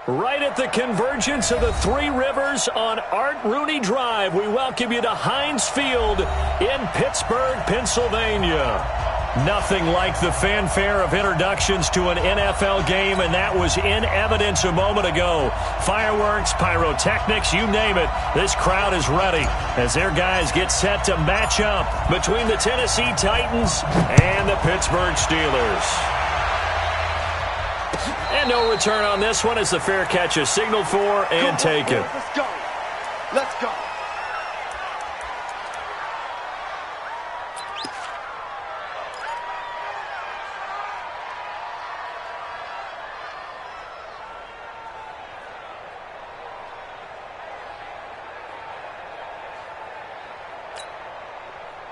Right at the convergence of the Three Rivers on Art Rooney Drive, we welcome you to Heinz Field in Pittsburgh, Pennsylvania. Nothing like the fanfare of introductions to an NFL game, and that was in evidence a moment ago. Fireworks, pyrotechnics, you name it. This crowd is ready as their guys get set to match up between the Tennessee Titans and the Pittsburgh Steelers. And no return on this one as the fair catch is signaled for and taken. Let's go. Let's go.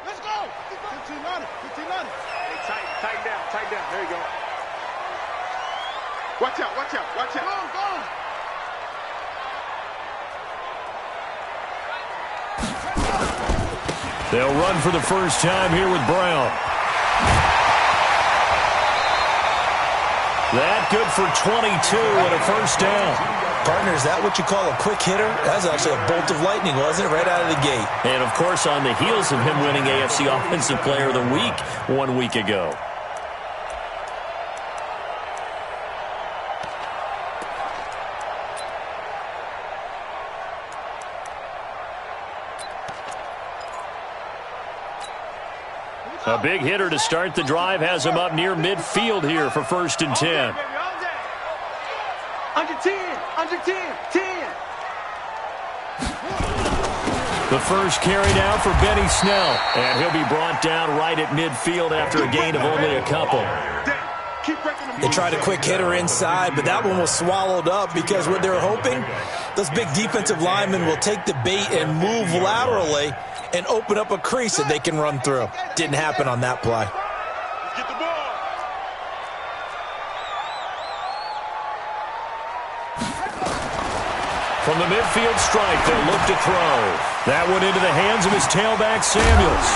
Let's go. 15-9. 15-9. Hey, tighten down. There you go. Watch out. Go. They'll run for the first time here with Brown. That good for 22 and a first down. Partner, is that what you call a quick hitter? That was actually a bolt of lightning, wasn't it? Right out of the gate. And, of course, on the heels of him winning AFC Offensive Player of the Week 1 week ago. A big hitter to start the drive has him up near midfield here for 1st and 10. Under 10. The first carry down for Benny Snell. And he'll be brought down right at midfield after a gain of only a couple. They tried a quick hitter inside, but that one was swallowed up because what they're hoping, those big defensive linemen will take the bait and move laterally and open up a crease that they can run through. Didn't happen on that play. Get the ball. From the midfield stripe, they'll look to throw. That one into the hands of his tailback, Samuels.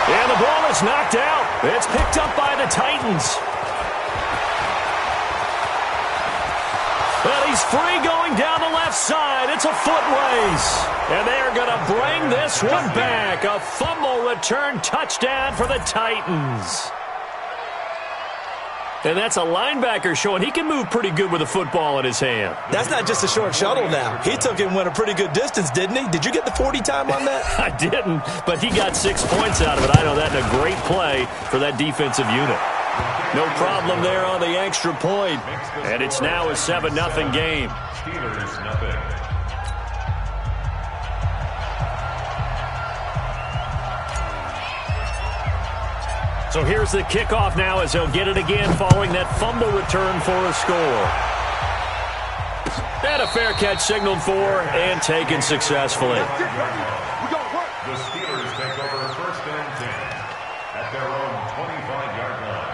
And the ball is knocked out. It's picked up by the Titans. Well, he's free going down the left side. It's a foot race. And they're going to bring this one back. A fumble return touchdown for the Titans. And that's a linebacker showing he can move pretty good with a football in his hand. That's not just a short shuttle now. He took it and went a pretty good distance, didn't he? Did you get the 40 time on that? I didn't, but he got 6 points out of it. I know that in a great play for that defensive unit. No problem there on the extra point. And it's now a 7-0 game. Steelers nothing. So here's the kickoff now as they'll get it again following that fumble return for a score. And a fair catch signaled for and taken successfully. The Steelers take over 1st and 10 at their own 25-yard line.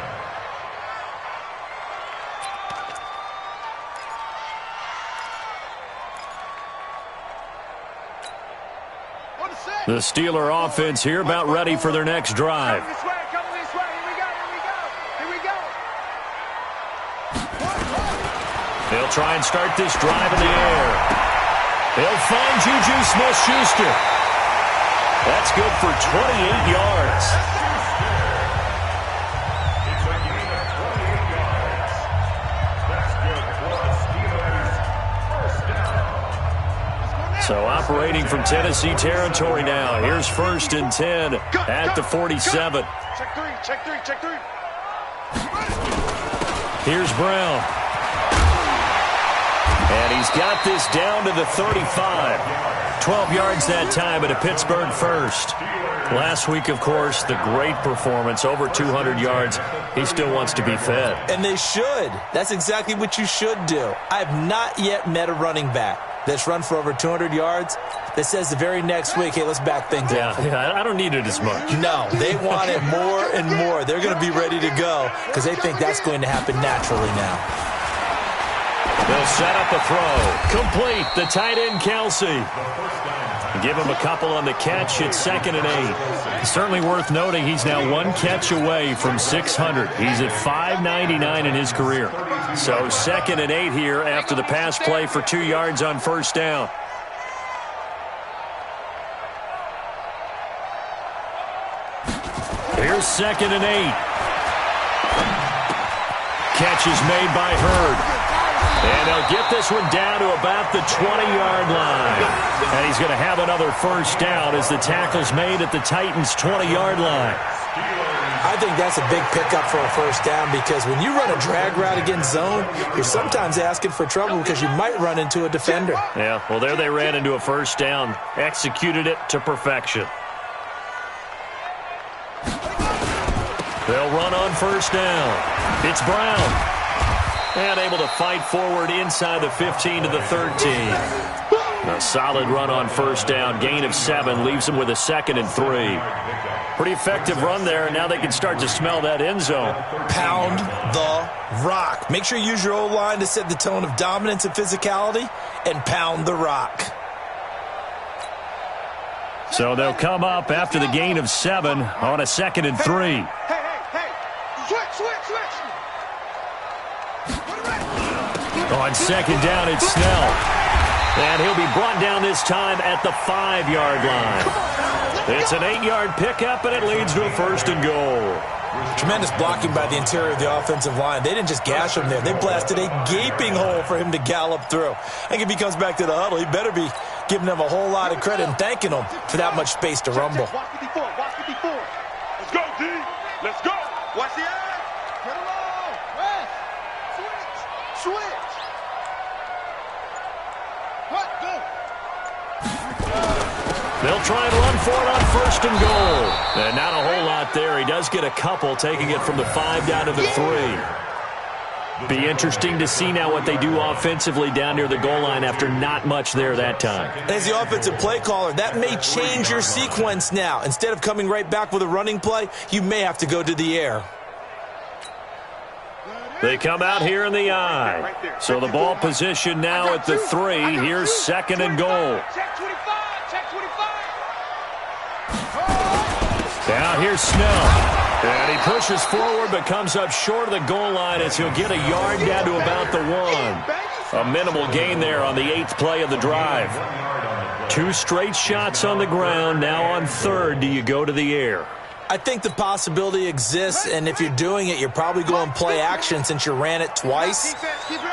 The Steeler offense here about ready for their next drive. Come this way. Here we go. They'll try and start this drive in the air. They'll find Juju Smith-Schuster. That's good for 28 yards. It's a gain of 28 yards. That's good for the Steelers. First down. So operating from Tennessee territory now. Here's 1st and 10 at the 47. Check three. Here's Brown. And he's got this down to the 35. 12 yards that time at a Pittsburgh first. Last week, of course, the great performance, over 200 yards. He still wants to be fed. And they should. That's exactly what you should do. I have not yet met a running back that's run for over 200 yards that says the very next week, hey, let's back things up. Yeah, I don't need it as much. No, they want it more and more. They're going to be ready to go because they think that's going to happen naturally now. They'll set up a throw. Complete. The tight end, Kelsey. Give him a couple on the catch. It's 2nd and 8. Certainly worth noting he's now 1 catch away from 600. He's at 599 in his career. So 2nd and 8 here after the pass play for 2 yards on first down. Here's 2nd and 8. Catch is made by Hurd. And they'll get this one down to about the 20-yard line. And he's going to have another first down as the tackle's made at the Titans' 20-yard line. I think that's a big pickup for a first down because when you run a drag route against zone, you're sometimes asking for trouble because you might run into a defender. Yeah, well, there they ran into a first down. Executed it to perfection. They'll run on first down. It's Brown. And able to fight forward inside the 15 to the 13. A solid run on first down. Gain of 7 leaves them with a 2nd and 3. Pretty effective run there, and now they can start to smell that end zone. Pound the rock. Make sure you use your O-line to set the tone of dominance and physicality, and pound the rock. So they'll come up after the gain of 7 on a 2nd and 3. Hey. Switch. On 2nd down, it's Snell. And he'll be brought down this time at the 5-yard line. It's an 8-yard pickup, and it leads to a 1st and goal. Tremendous blocking by the interior of the offensive line. They didn't just gash him there. They blasted a gaping hole for him to gallop through. I think if he comes back to the huddle, he better be giving them a whole lot of credit and thanking them for that much space to rumble. Watch 54. Let's go, D. Let's go. Watch the eye. Get along. Rest. Switch. What? Go. They'll try and run for it on 1st and goal. And not a whole lot there. He does get a couple, taking it from the 5 down to the 3. Be interesting to see now what they do offensively down near the goal line after not much there that time. As the offensive play caller, that may change your sequence now. Instead of coming right back with a running play, you may have to go to the air. They come out here in the I. So the ball position now at the 3. Here's 2nd and goal. Check 25. Now here's Snell. And he pushes forward but comes up short of the goal line as he'll get a yard down to about the 1. A minimal gain there on the 8th play of the drive. 2 straight shots on the ground. Now on 3rd, do you go to the air? I think the possibility exists, and if you're doing it, you're probably going play action since you ran it twice.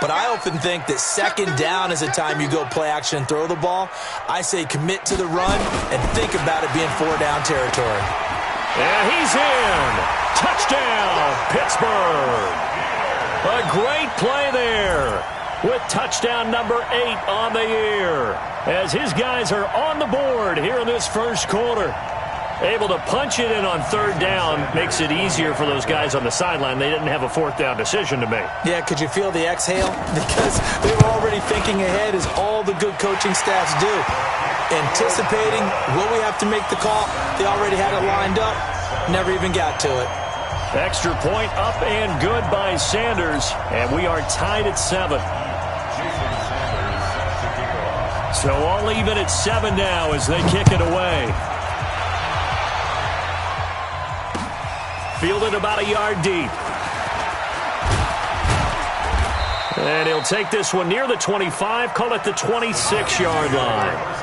But I often think that 2nd down is a time you go play action and throw the ball. I say commit to the run and think about it being 4-down territory. And he's in. Touchdown, Pittsburgh. A great play there with touchdown number 8 on the year as his guys are on the board here in this first quarter. Able to punch it in on 3rd down makes it easier for those guys on the sideline. They didn't have a 4th down decision to make. Yeah, could you feel the exhale? Because they were already thinking ahead, as all the good coaching staffs do. Anticipating, will we have to make the call? They already had it lined up. Never even got to it. Extra point up and good by Sanders. And we are tied at 7. So all even at 7 now as they kick it away. Fielded about a yard deep. And he'll take this one near the 25, call it the 26-yard line.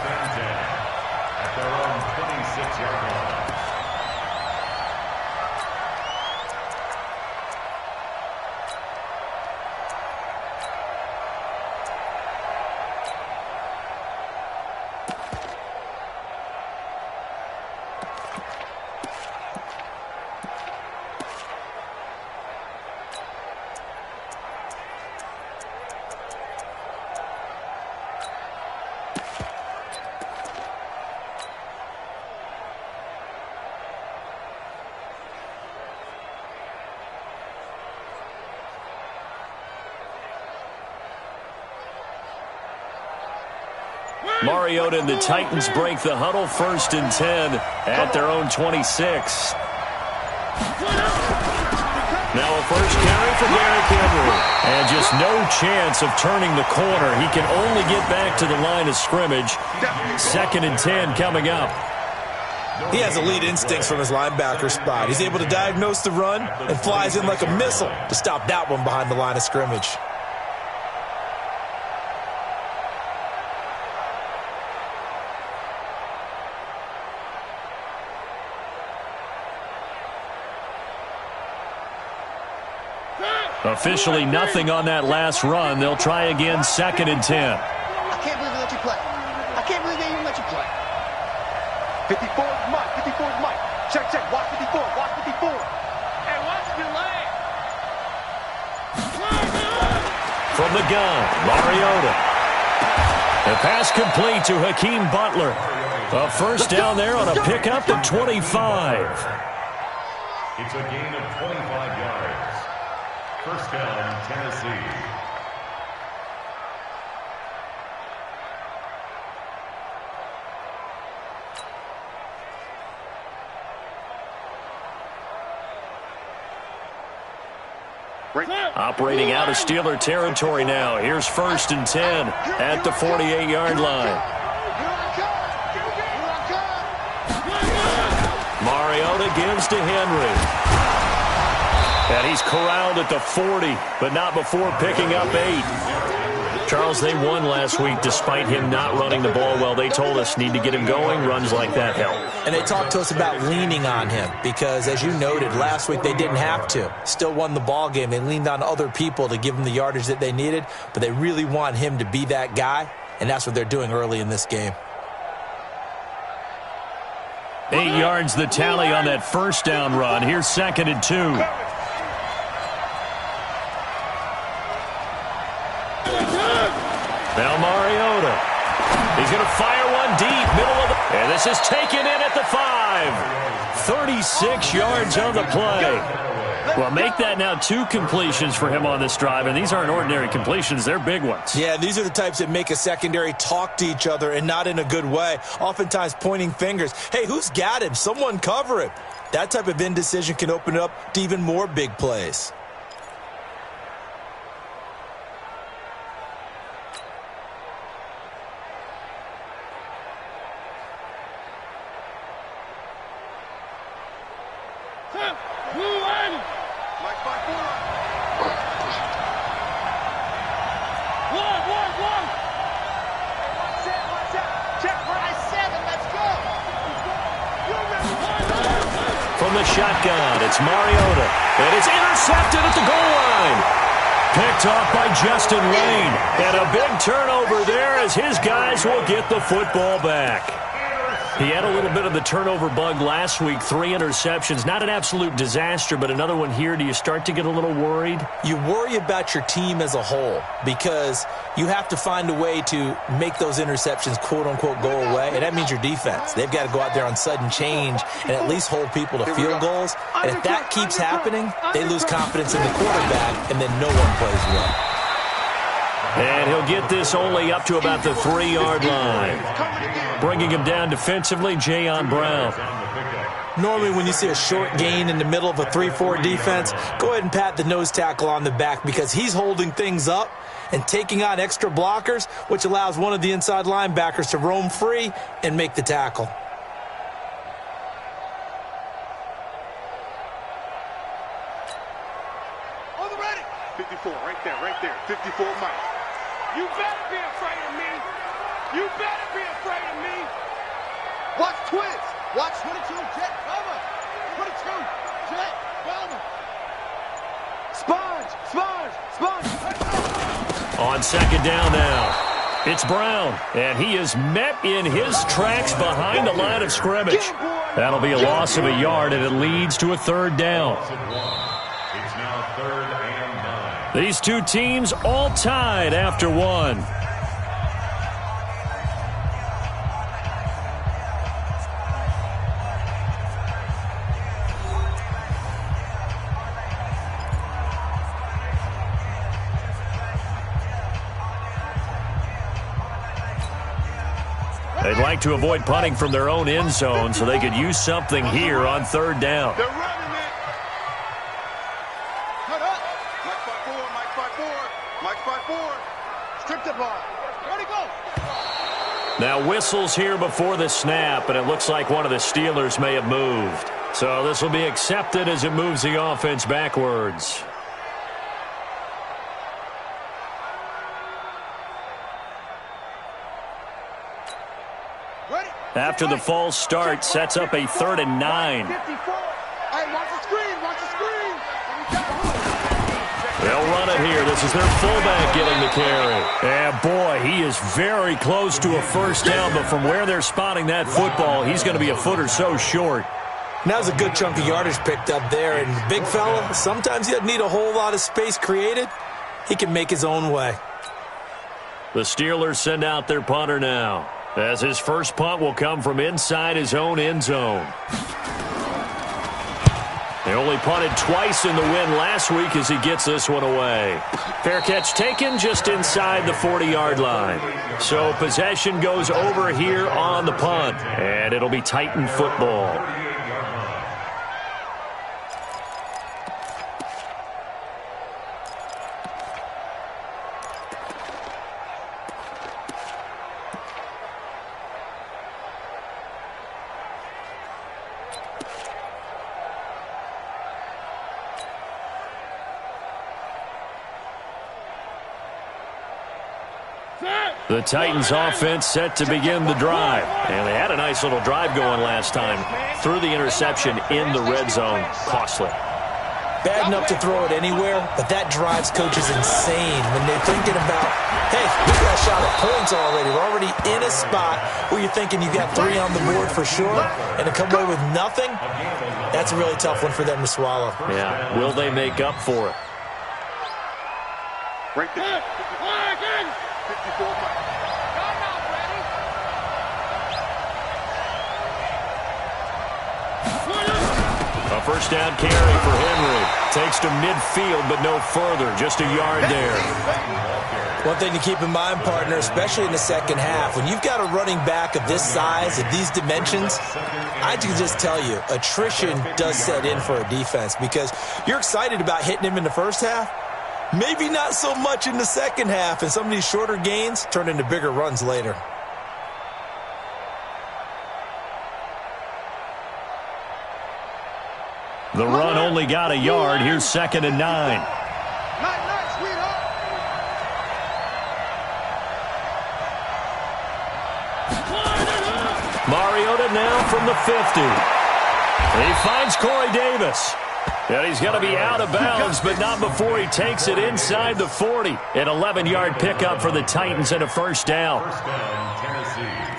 Mariota and the Titans break the huddle, 1st and 10 at their own 26. Now a first carry for Derrick Henry. And just no chance of turning the corner. He can only get back to the line of scrimmage. 2nd and 10 coming up. He has elite instincts from his linebacker spot. He's able to diagnose the run and flies in like a missile to stop that one behind the line of scrimmage. Officially nothing on that last run. They'll try again, 2nd and 10. I can't believe they let you play. I can't believe they even let you play. 54 is Mike. 54 is Mike. Check, check. Watch 54. Watch 54. Hey, watch the delay. From the gun, Mariota. The pass complete to Hakeem Butler. A first down there on a pickup at 25. It's a gain of 25 yards. First down, Tennessee. Operating out of Steeler territory now. Here's 1st and 10 at the 48-yard line. Mariota gives to Henry. And he's corralled at the 40, but not before picking up 8. Charles, they won last week despite him not running the ball well. They told us need to get him going. Runs like that help. And they talked to us about leaning on him because, as you noted, last week they didn't have to. Still won the ball game. They leaned on other people to give them the yardage that they needed, but they really want him to be that guy, and that's what they're doing early in this game. 8 yards the tally on that first down run. Here's 2nd and 2. Now Mariota. He's going to fire one deep, middle of the... And this is taken in at the 5. 36 yards on the play. Well, make that now 2 completions for him on this drive, and these aren't ordinary completions. They're big ones. Yeah, these are the types that make a secondary talk to each other and not in a good way, oftentimes pointing fingers. Hey, who's got him? Someone cover him. That type of indecision can open up to even more big plays. Shotgun. It's Mariota. And it's intercepted at the goal line. Picked off by Justin Lane. And a big turnover there as his guys will get the football back. He had a little bit of the turnover bug last week. 3 interceptions. Not an absolute disaster, but another one here. Do you start to get a little worried? You worry about your team as a whole because you have to find a way to make those interceptions, quote-unquote, go away, and that means your defense. They've got to go out there on sudden change and at least hold people to field goals. And if that keeps happening, they lose confidence in the quarterback, and then no one plays well. And he'll get this only up to about the 3-yard line. Bringing him down defensively, Jayon Brown. Normally when you see a short gain in the middle of a 3-4 defense, go ahead and pat the nose tackle on the back because he's holding things up and taking on extra blockers, which allows one of the inside linebackers to roam free and make the tackle. On the ready. 54, right there. 54, Mike. You better be afraid of me. You better be afraid of me. Watch twins. Watch 22, jet cover. 22, jet cover. Sponge. On 2nd down now, it's Brown, and he is met in his tracks behind the line of scrimmage. That'll be a loss of a yard, and it leads to a 3rd down. It's now 3rd and 9. These two teams all tied after 1. They'd like to avoid punting from their own end zone so they could use something here on 3rd down. They're running it. Cut up. Mike 5-4. Stripped it hard. Ready, go. Now whistles here before the snap, and it looks like one of the Steelers may have moved. So this will be accepted as it moves the offense backwards. After the false start, sets up a 3rd and 9. Hey, watch the screen, watch the screen. They'll run it here. This is their fullback getting the carry. And boy, he is very close to a first down, but from where they're spotting that football, he's going to be a foot or so short. Now's a good chunk of yardage picked up there, and the big fella, sometimes he doesn't need a whole lot of space created. He can make his own way. The Steelers send out their punter now, as his first punt will come from inside his own end zone. They only punted twice in the win last week as he gets this one away. Fair catch taken just inside the 40-yard line. So possession goes over here on the punt, and it'll be Titan football. The Titans offense set to begin the drive. And they had a nice little drive going last time. Threw the interception in the red zone. Costly. Bad enough to throw it anywhere, but that drives coaches insane when they're thinking about, hey, we got a shot at points already. We're already in a spot where you're thinking you got 3 on the board for sure, and to come away with nothing, that's a really tough one for them to swallow. Yeah, will they make up for it? Right there. 54 miles. A first down carry for Henry. Takes to midfield, but no further. Just a yard there. One thing to keep in mind, partner, especially in the second half, when you've got a running back of this size, of these dimensions, I can just tell you, attrition does set in for a defense because you're excited about hitting him in the first half. Maybe not so much in the second half, and some of these shorter gains turn into bigger runs later. The run only got a yard. Here's 2nd and 9. Nice, sweetheart. Mariota now from the 50. He finds Corey Davis. And he's going to be out of bounds, but not before he takes it inside the 40. An 11-yard pickup for the Titans and a first down. First down, Tennessee.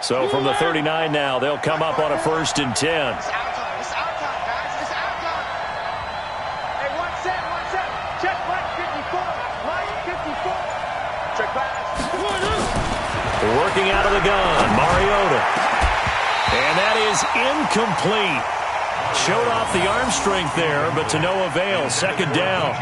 So from the 39 now, they'll come up on a 1st and 10. It's our time. It's our time, guys. It's our time. Hey, one set. Check right 54. Right 54. Check pass. Working out of the gun, Mariota. And that is incomplete. Showed off the arm strength there, but to no avail. 2nd down.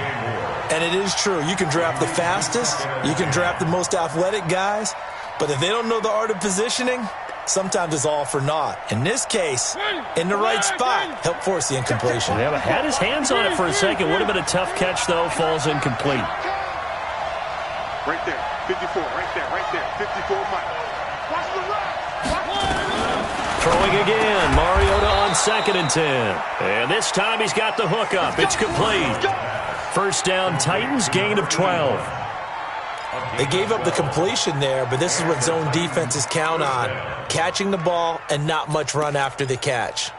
And it is true. You can draft the fastest. You can draft the most athletic guys. But if they don't know the art of positioning, sometimes it's all for naught. In this case, in the right spot, help force the incompletion. Yeah, but had his hands on it for a second. Would have been a tough catch, though. Falls incomplete. Right there. 54. Right there. 54 miles. Watch the run. Throwing again. Mariota on 2nd and 10. And this time he's got the hook up. It's complete. First down, Titans, gain of 12. They gave up the completion there, but this is what zone defenses count on. Catching the ball and not much run after the catch.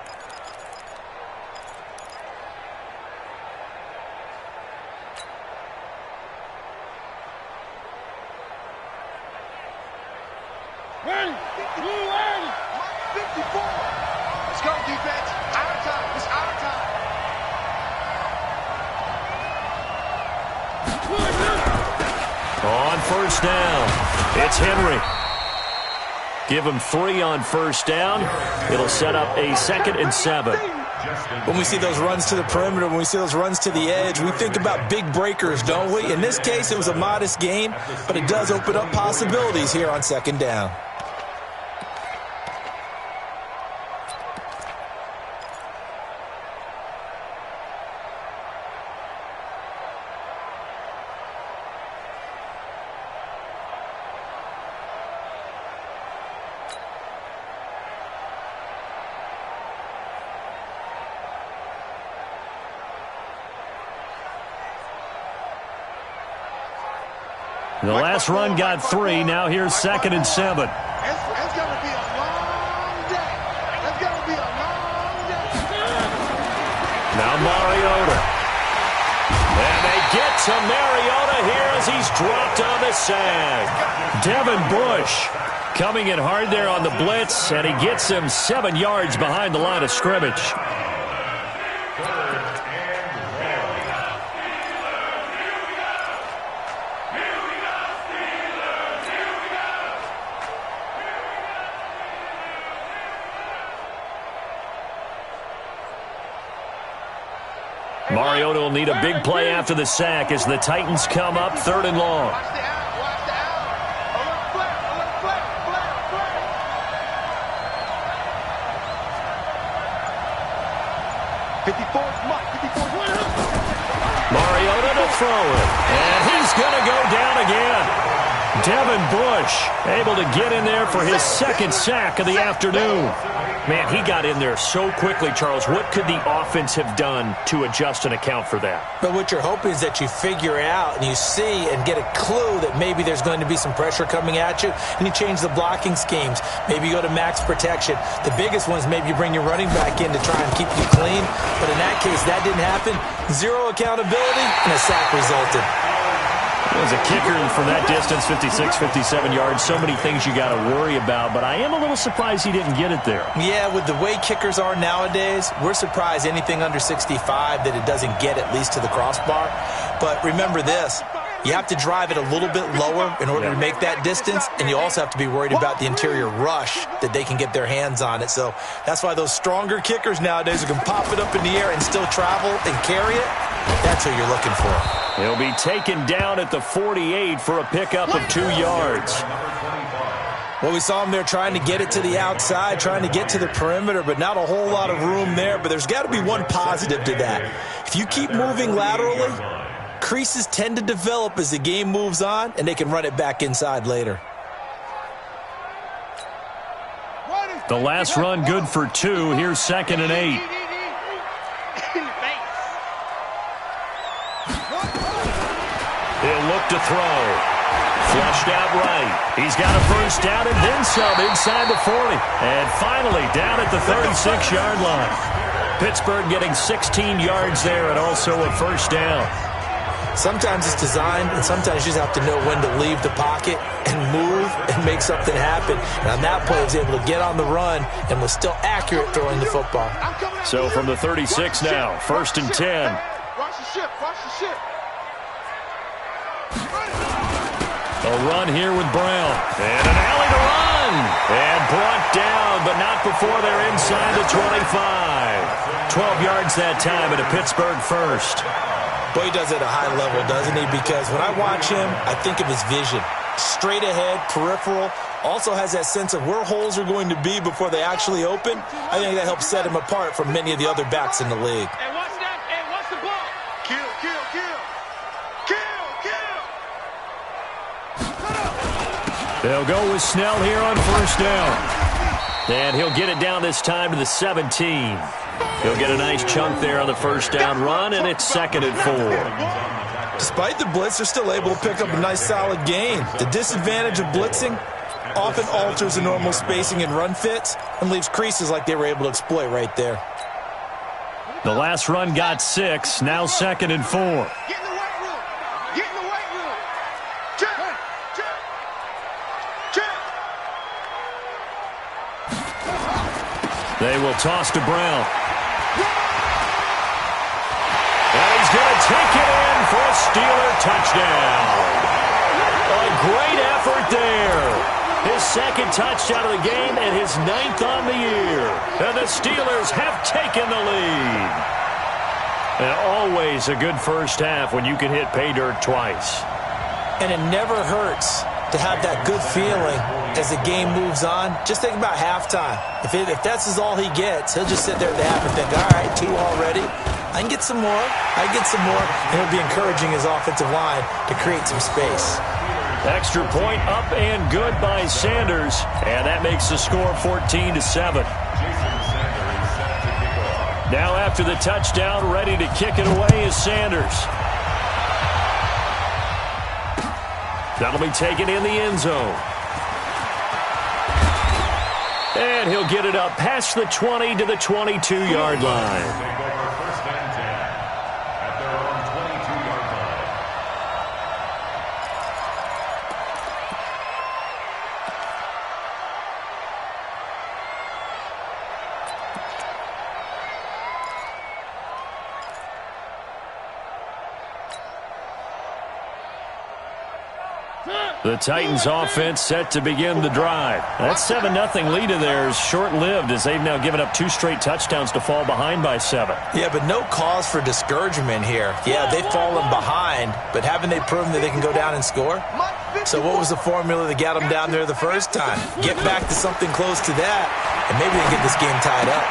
Ready. 54. Let's go, defense. Our time. It's our time. On first down, it's Henry. Give him 3 on first down. It'll set up a 2nd and 7. When we see those runs to the perimeter, when we see those runs to the edge, we think about big breakers, don't we? In this case, it was a modest gain, but it does open up possibilities here on second down. The last run got 3. Now here's 2nd and 7. It's going to be a long day. It's going to be a long day. Now Mariota. And they get to Mariota here as he's dropped on the sack. Devin Bush coming in hard there on the blitz, and he gets him 7 yards behind the line of scrimmage. Mariota will need a big play after the sack as the Titans come up 3rd and long. Watch the out. Watch the out. A little flare. A little flare. Flare. Flare. 54's Mike. 54's winner. Mariota to throw it. And he's going to go down again. Devin Bush able to get in there for his 2nd sack of the afternoon. Man, he got in there so quickly, Charles. What could the offense have done to adjust and account for that? But what you're hoping is that you figure out and you see and get a clue that maybe there's going to be some pressure coming at you, and you change the blocking schemes. Maybe you go to max protection. The biggest one is maybe you bring your running back in to try and keep you clean. But in that case, that didn't happen. 0 accountability, and a sack resulted. As a kicker from that distance, 56, 57 yards, so many things you got to worry about, but I am a little surprised he didn't get it there. Yeah, with the way kickers are nowadays, we're surprised anything under 65 that it doesn't get at least to the crossbar. But remember this, you have to drive it a little bit lower in order to make that distance, and you also have to be worried about the interior rush that they can get their hands on it. So that's why those stronger kickers nowadays who can pop it up in the air and still travel and carry it, that's who you're looking for. He'll be taken down at the 48 for a pickup of 2 yards. Well, we saw him there trying to get it to the outside, trying to get to the perimeter, but not a whole lot of room there. But there's got to be one positive to that. If you keep moving laterally, creases tend to develop as the game moves on, and they can run it back inside later. The last run good for 2. Here's 2nd and 8. He'll look to throw. Flushed out right. He's got a 1st down and then some inside the 40. And finally down at the 36-yard line. Pittsburgh getting 16 yards there and also a 1st down. Sometimes it's designed, and sometimes you just have to know when to leave the pocket and move and make something happen. And on that play, he was able to get on the run and was still accurate throwing the football. So from the 36 now, 1st and 10. Watch the ship. Watch the ship. A run here with Brown. And an alley to run. And brought down, but not before they're inside the 25. 12 yards that time and a Pittsburgh 1st. Boy, he does it at a high level, doesn't he? Because when I watch him, I think of his vision. Straight ahead, peripheral. Also has that sense of where holes are going to be before they actually open. I think that helps set him apart from many of the other backs in the league. Hey, watch that. Hey, watch the ball. Kill, kill, kill. Kill, kill. They'll go with Snell here on 1st down. And he'll get it down this time to the 17. He'll get a nice chunk there on the 1st down run, and it's 2nd and 4. Despite the blitz, they're still able to pick up a nice solid gain. The disadvantage of blitzing often alters the normal spacing and run fits and leaves creases like they were able to exploit right there. The last run got 6, now 2nd and 4. Get in the weight room. Get in the weight room. Check. Check. Check. They will toss to Brown. And he's going to take it in for a Steeler touchdown. A great effort there. His second touchdown of the game and his 9th on the year. And the Steelers have taken the lead. And always a good first half when you can hit pay dirt twice. And it never hurts to have that good feeling as the game moves on. Just think about halftime. If that's all he gets, he'll just sit there at the half and think, all right, 2 already. I can get some more. I can get some more. And he'll be encouraging his offensive line to create some space. Extra point up and good by Sanders. And that makes the score 14-7. Now after the touchdown, ready to kick it away is Sanders. That'll be taken in the end zone. And he'll get it up past the 20 to the 22-yard line. The Titans offense set to begin the drive. That 7-0 lead of theirs short-lived as they've now given up 2 straight touchdowns to fall behind by 7. Yeah, but no cause for discouragement here. Yeah, they've fallen behind, but haven't they proven that they can go down and score? So what was the formula that got them down there the first time? Get back to something close to that, and maybe they can get this game tied up.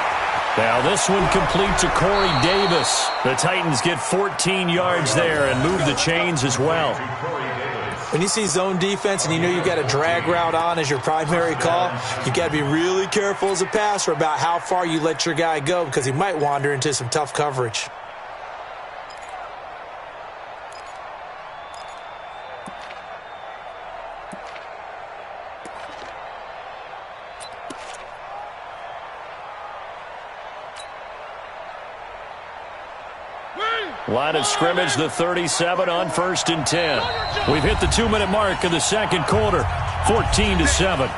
Now this one complete to Corey Davis. The Titans get 14 yards there and move the chains as well. When you see zone defense and you know you've got a drag route on as your primary call, you've got to be really careful as a passer about how far you let your guy go because he might wander into some tough coverage. Line of scrimmage, the 37 on 1st and 10. We've hit the 2-minute mark of the second quarter, 14-7.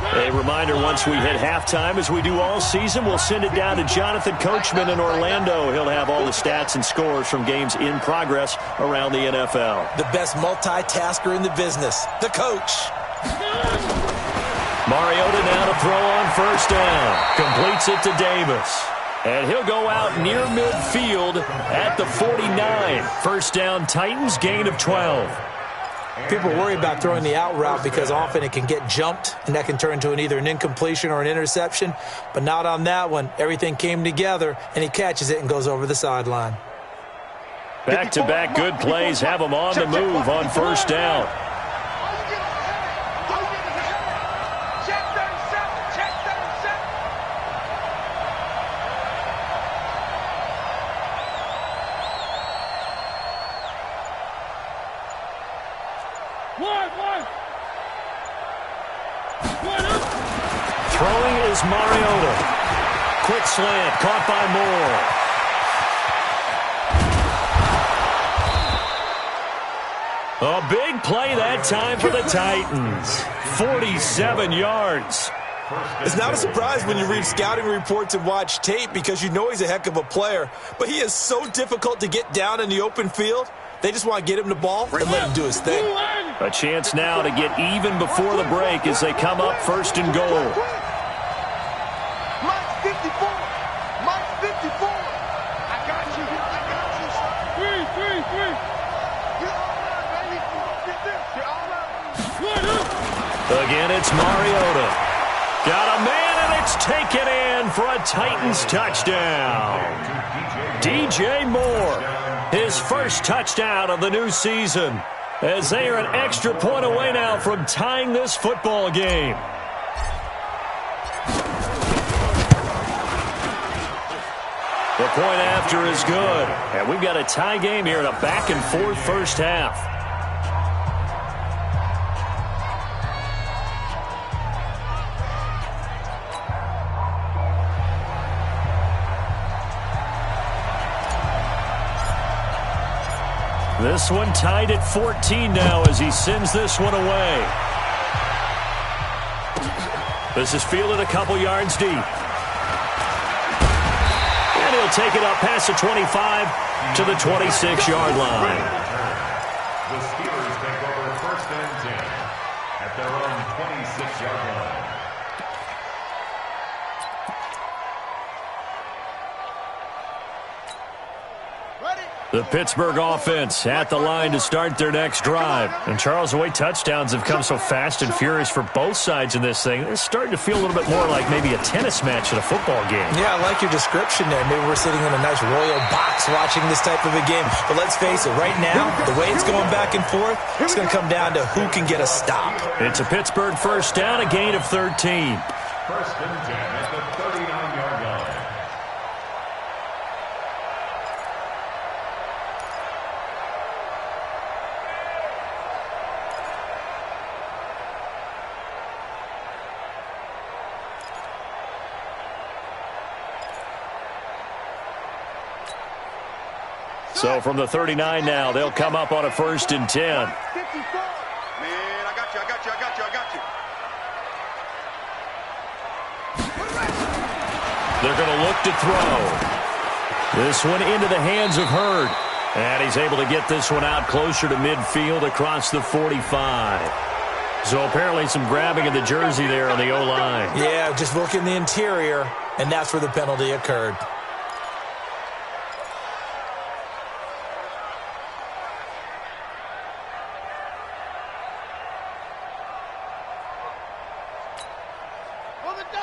A reminder, once we hit halftime, as we do all season, we'll send it down to Jonathan Coachman in Orlando. He'll have all the stats and scores from games in progress around the NFL. The best multitasker in the business, the coach. Mariota now to throw on 1st down. Completes it to Davis. And he'll go out near midfield at the 49. 1st down, Titans, gain of 12. People worry about throwing the out route because often it can get jumped, and that can turn into either an incompletion or an interception. But not on that one. Everything came together, and he catches it and goes over the sideline. Back-to-back good plays have him on the move on 1st down. Throwing is Mariota. Quick slant, caught by Moore. A big play that time for the Titans. 47 yards. It's not a surprise when you read scouting reports and watch tape because you know he's a heck of a player. But he is so difficult to get down in the open field. They just want to get him the ball and let him do his thing. A chance now to get even before the break as they come up 1st and goal. Mike 54. Mike 54. I got you. I got you. Three. You're all right, baby. Get this. You're all right. Again, it's Mariota. Got a man, and it's taken in for a Titans touchdown. DJ Moore, his first touchdown of the new season, as they are an extra point away now from tying this football game. The point after is good, and we've got a tie game here in a back-and-forth first half. This one tied at 14 now as he sends this one away. This is fielded a couple yards deep. And he'll take it up past the 25 to the 26-yard line. The Steelers take over 1st and 10 at their own 26-yard line. The Pittsburgh offense at the line to start their next drive. And Charles, the way touchdowns have come so fast and furious for both sides in this thing, it's starting to feel a little bit more like maybe a tennis match at a football game. Yeah, I like your description there. Maybe we're sitting in a nice royal box watching this type of a game. But let's face it, right now, the way it's going back and forth, it's going to come down to who can get a stop. It's a Pittsburgh first down, a gain of 13. 1st and 10 at the 39-yard line. So from the 39 now, they'll come up on a 1st and 10. Man, I got you. They're going to look to throw. This one into the hands of Hurd. And he's able to get this one out closer to midfield across the 45. So apparently some grabbing of the jersey there on the O-line. Yeah, just look in the interior, and that's where the penalty occurred.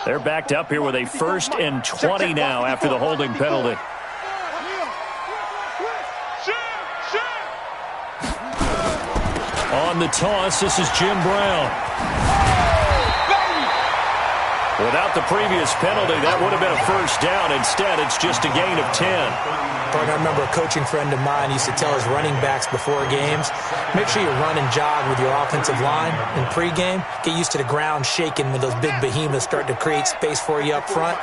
They're backed up here with a 1st and 20 now after the holding penalty. On the toss, this is Jim Brown. Without the previous penalty, that would have been a 1st down. Instead, it's just a gain of 10. I remember a coaching friend of mine used to tell his running backs before games, make sure you run and jog with your offensive line in pregame. Get used to the ground shaking when those big behemoths start to create space for you up front.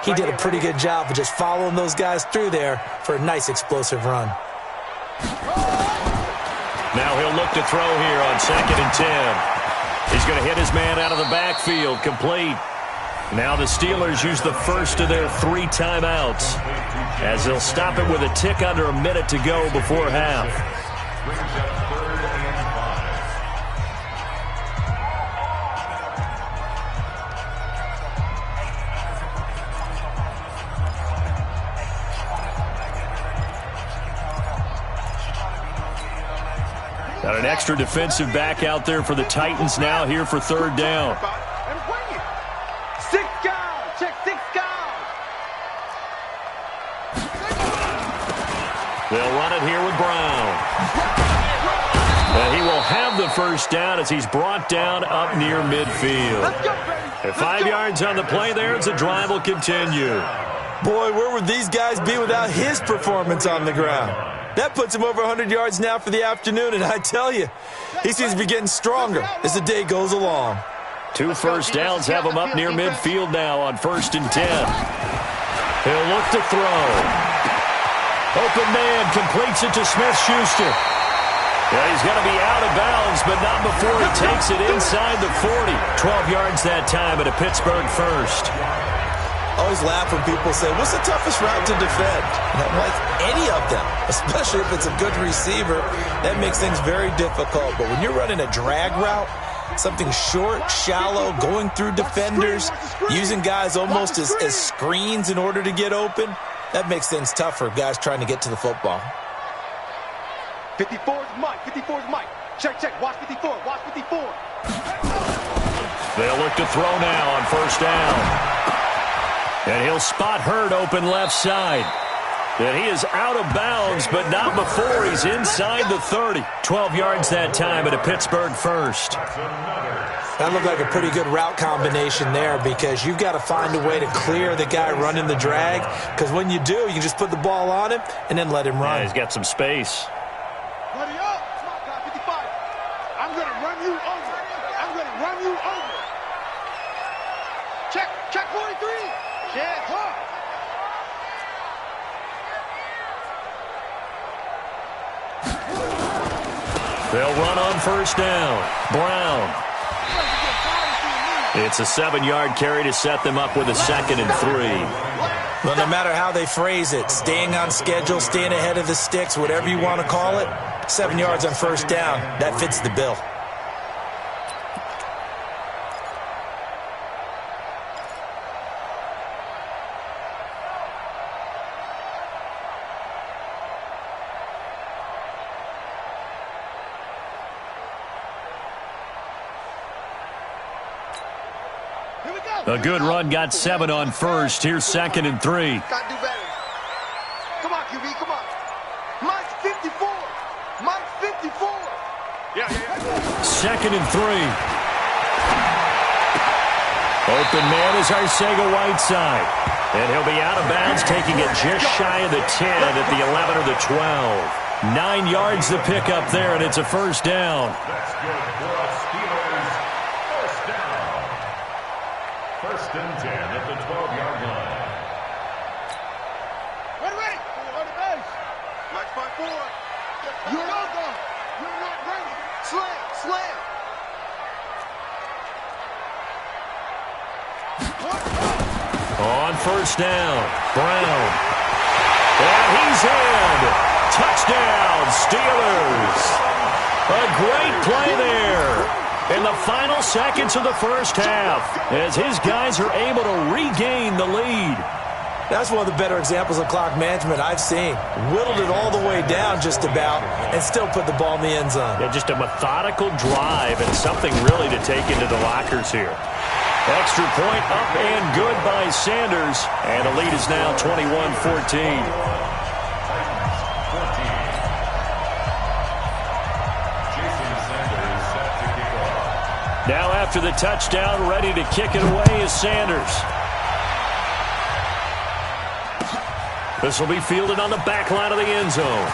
He did a pretty good job of just following those guys through there for a nice explosive run. Now he'll look to throw here on 2nd and 10. He's going to hit his man out of the backfield, complete. Now the Steelers use the first of their 3 timeouts as they'll stop it with a tick under a minute to go before half. Brings up 3rd and 5. Got an extra defensive back out there for the Titans now here for 3rd down. They'll run it here with Brown. And he will have the 1st down as he's brought down up near midfield. At 5 yards on the play there as the drive will continue. Boy, where would these guys be without his performance on the ground? That puts him over 100 yards now for the afternoon, and I tell you, he seems to be getting stronger as the day goes along. 2 1st downs have him up near midfield now on 1st and 10. He'll look to throw. Open man completes it to Smith-Schuster. Yeah, he's going to be out of bounds, but not before he takes it inside the 40. 12 yards that time at a Pittsburgh 1st. Always laugh when people say, what's the toughest route to defend? And I'm like, any of them, especially if it's a good receiver. That makes things very difficult. But when you're running a drag route, something short, shallow, going through defenders, using guys almost as screens in order to get open, that makes things tough for guys trying to get to the football. 54 is Mike. 54 is Mike. Check. Watch 54. Watch 54. They'll look to throw now on 1st down. And he'll spot Hurd open left side. And he is out of bounds, but not before he's inside the 30. 12 yards that time at a Pittsburgh 1st. That looked like a pretty good route combination there because you've got to find a way to clear the guy running the drag, because when you do, you just put the ball on him and then let him run. Yeah, he's got some space. Ready up. Smart guy, 55. I'm going to run you over. I'm going to run you over. Check 43. Check. They'll run on first down. Brown. It's a 7-yard carry to set them up with a 2nd and 3. Well, no matter how they phrase it, staying on schedule, staying ahead of the sticks, whatever you want to call it, 7 yards on first down, that fits the bill. A good run got 7 on first. Here's 2nd and 3. Gotta do better. Come on, QB, come on. Mike's 54. Mike's 54. Yeah. 2nd and 3. Open man is Arcega-Whiteside. And he'll be out of bounds, taking it just shy of the 10 at the 11 or the 12. 9 yards to pick up there, and it's a first down. That's good for us, Steelers. First down. 1st and 10 at the 12-yard line. Ready. On the base. Mike's 5-4. You're not done. You're not ready. Slam. On first down, Brown. And he's in. Touchdown, Steelers. A great play there in the final seconds of the first half as his guys are able to regain the lead. That's one of the better examples of clock management I've seen. Whittled it all the way down just about and still put the ball in the end zone. Yeah, just a methodical drive and something really to take into the lockers here. Extra point up and good by Sanders. And the lead is now 21-14. Now after the touchdown, ready to kick it away is Sanders. This will be fielded on the back line of the end zone.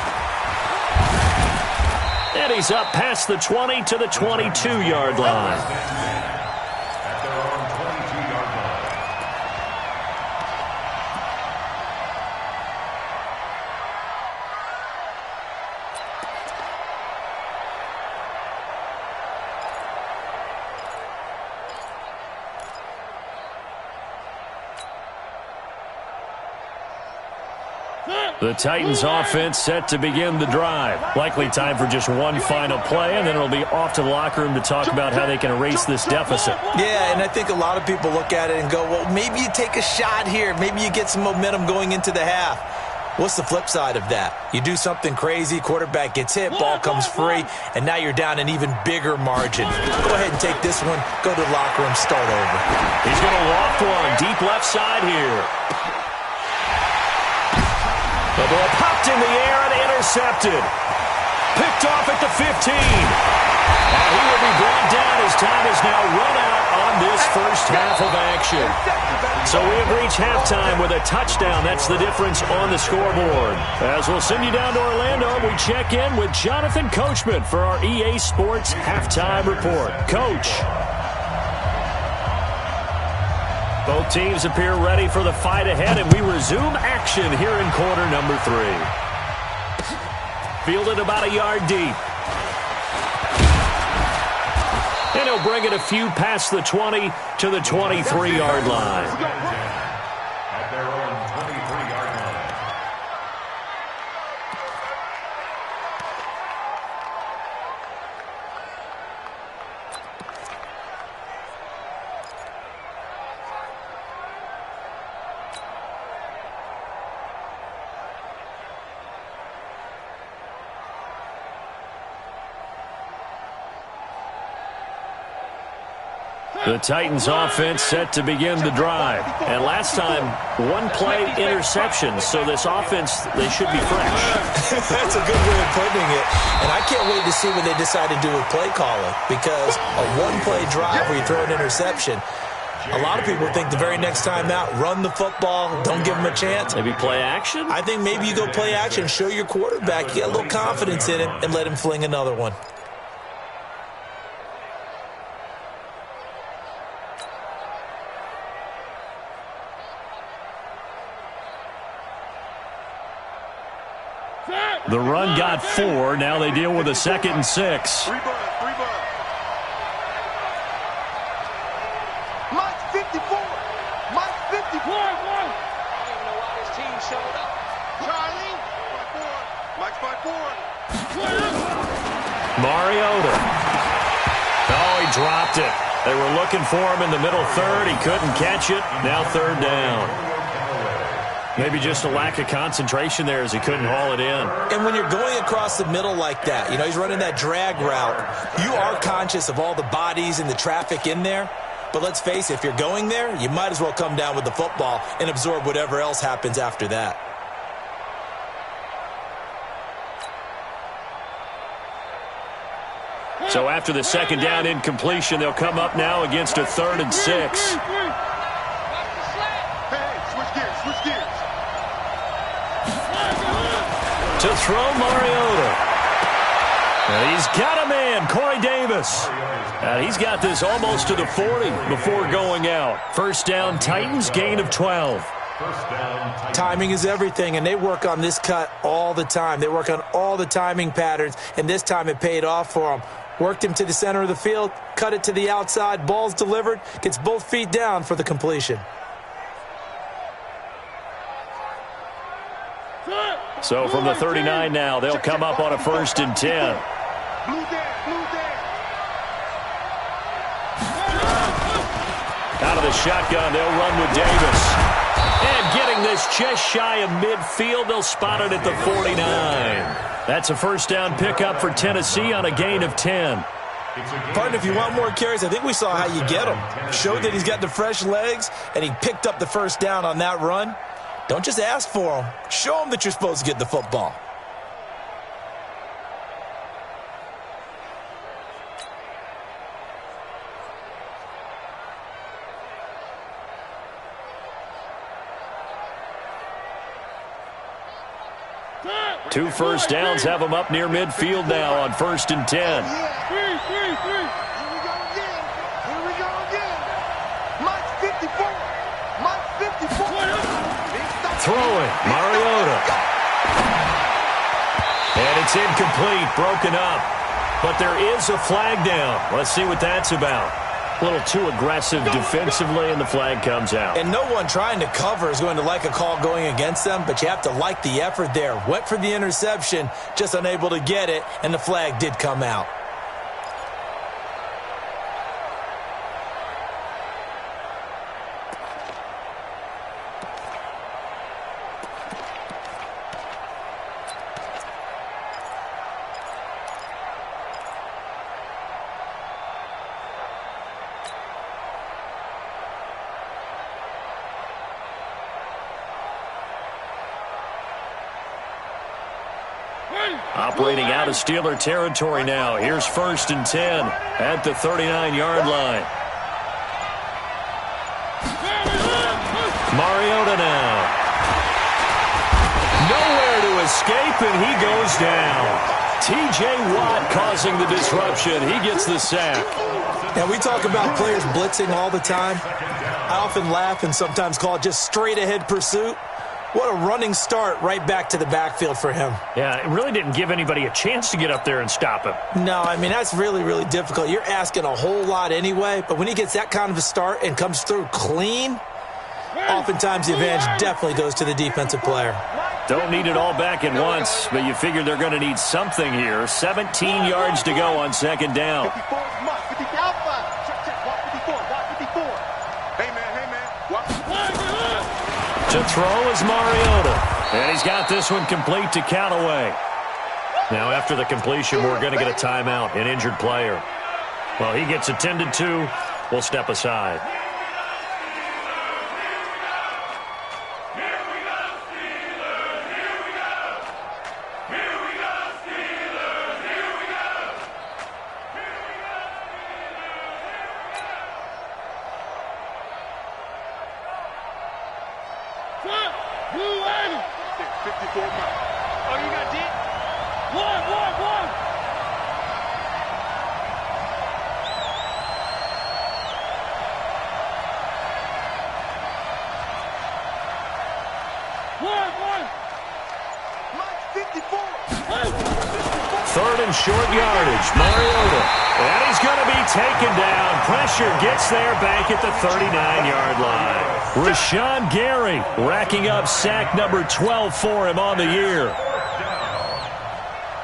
And he's up past the 20 to the 22-yard line. The Titans offense set to begin the drive. Likely time for just one final play, and then it'll be off to the locker room to talk about how they can erase this deficit. Yeah, and I think a lot of people look at it and go, well, maybe you take a shot here. Maybe you get some momentum going into the half. What's the flip side of that? You do something crazy, quarterback gets hit, ball comes free, and now you're down an even bigger margin. Go ahead and take this one, go to the locker room, start over. He's going to loft one deep left side here. The ball popped in the air and intercepted. Picked off at the 15. And he will be brought down as time is now run out on this first half of action. So we have reached halftime with a touchdown. That's the difference on the scoreboard. As we'll send you down to Orlando, we check in with Jonathan Coachman for our EA Sports Halftime Report. Coach. Both teams appear ready for the fight ahead, and we resume action here in quarter number 3. Fielded about a yard deep. And he'll bring it a few past the 20 to the 23-yard line. At their own 23-yard line. The Titans offense set to begin the drive. And last time, one play interception. So this offense, they should be fresh. That's a good way of putting it. And I can't wait to see what they decide to do with play calling. Because a one-play drive where you throw an interception, a lot of people think the very next time out, run the football, don't give them a chance. Maybe play action? I think maybe you go play action, show your quarterback, you get a little confidence in him, and let him fling another one. The run got 4. Now they deal with a 2nd and 6. Free bud. Mike's 54. Mike's 54. I don't even know why this team showed up. Charlie. 5-4. Mike's 5-4. Mariota. Oh, he dropped it. They were looking for him in the middle third. He couldn't catch it. Now 3rd down. Maybe just a lack of concentration there as he couldn't haul it in. And when you're going across the middle like that, you know, he's running that drag route, you are conscious of all the bodies and the traffic in there. But let's face it, if you're going there, you might as well come down with the football and absorb whatever else happens after that. So after the 2nd down incompletion, they'll come up now against a 3rd and 6. Switch gears. To throw, Mariota. And he's got a man, Corey Davis. And he's got this almost to the 40 before going out. 1st down, Titans, gain of 12. Timing is everything, and they work on this cut all the time. They work on all the timing patterns, and this time it paid off for them. Worked him to the center of the field, cut it to the outside, ball's delivered, gets both feet down for the completion. So from the 39 now, they'll come up on a 1st and 10. Out of the shotgun, they'll run with Davis. And getting this just shy of midfield, they'll spot it at the 49. That's a 1st down pickup for Tennessee on a gain of 10. Partner, if you want more carries, I think we saw how you get him. Showed that he's got the fresh legs, and he picked up the 1st down on that run. Don't just ask for him. Show him that you're supposed to get the football. Two 1st downs have them up near midfield now on 1st and 10. Here we go again. Mike's 54. Mike's 54. Throwing, Mariota. And it's incomplete, broken up. But there is a flag down. Let's see what that's about. A little too aggressive defensively, and the flag comes out. And no one trying to cover is going to like a call going against them, but you have to like the effort there. Went for the interception, just unable to get it, and the flag did come out. Operating out of Steeler territory now. Here's 1st and 10 at the 39-yard line. Mariota now. Nowhere to escape, and he goes down. T.J. Watt causing the disruption. He gets the sack. And we talk about players blitzing all the time. I often laugh and sometimes call it just straight-ahead pursuit. What a running start right back to the backfield for him. Yeah, it really didn't give anybody a chance to get up there and stop him. No, I mean, that's really, really difficult. You're asking a whole lot anyway, but when he gets that kind of a start and comes through clean, oftentimes the advantage definitely goes to the defensive player. Don't need it all back at once, but you figure they're going to need something here. 17 yards to go on 2nd down. To throw is Mariota. And he's got this one complete to Canale. Now after the completion, we're going to get a timeout, an injured player. Well, he gets attended to. We'll step aside. Third and short yardage. Mariota. And he's going to be taken down. Pressure gets there back at the 39-yard line. Rashawn Gary racking up sack number 12 for him on the year.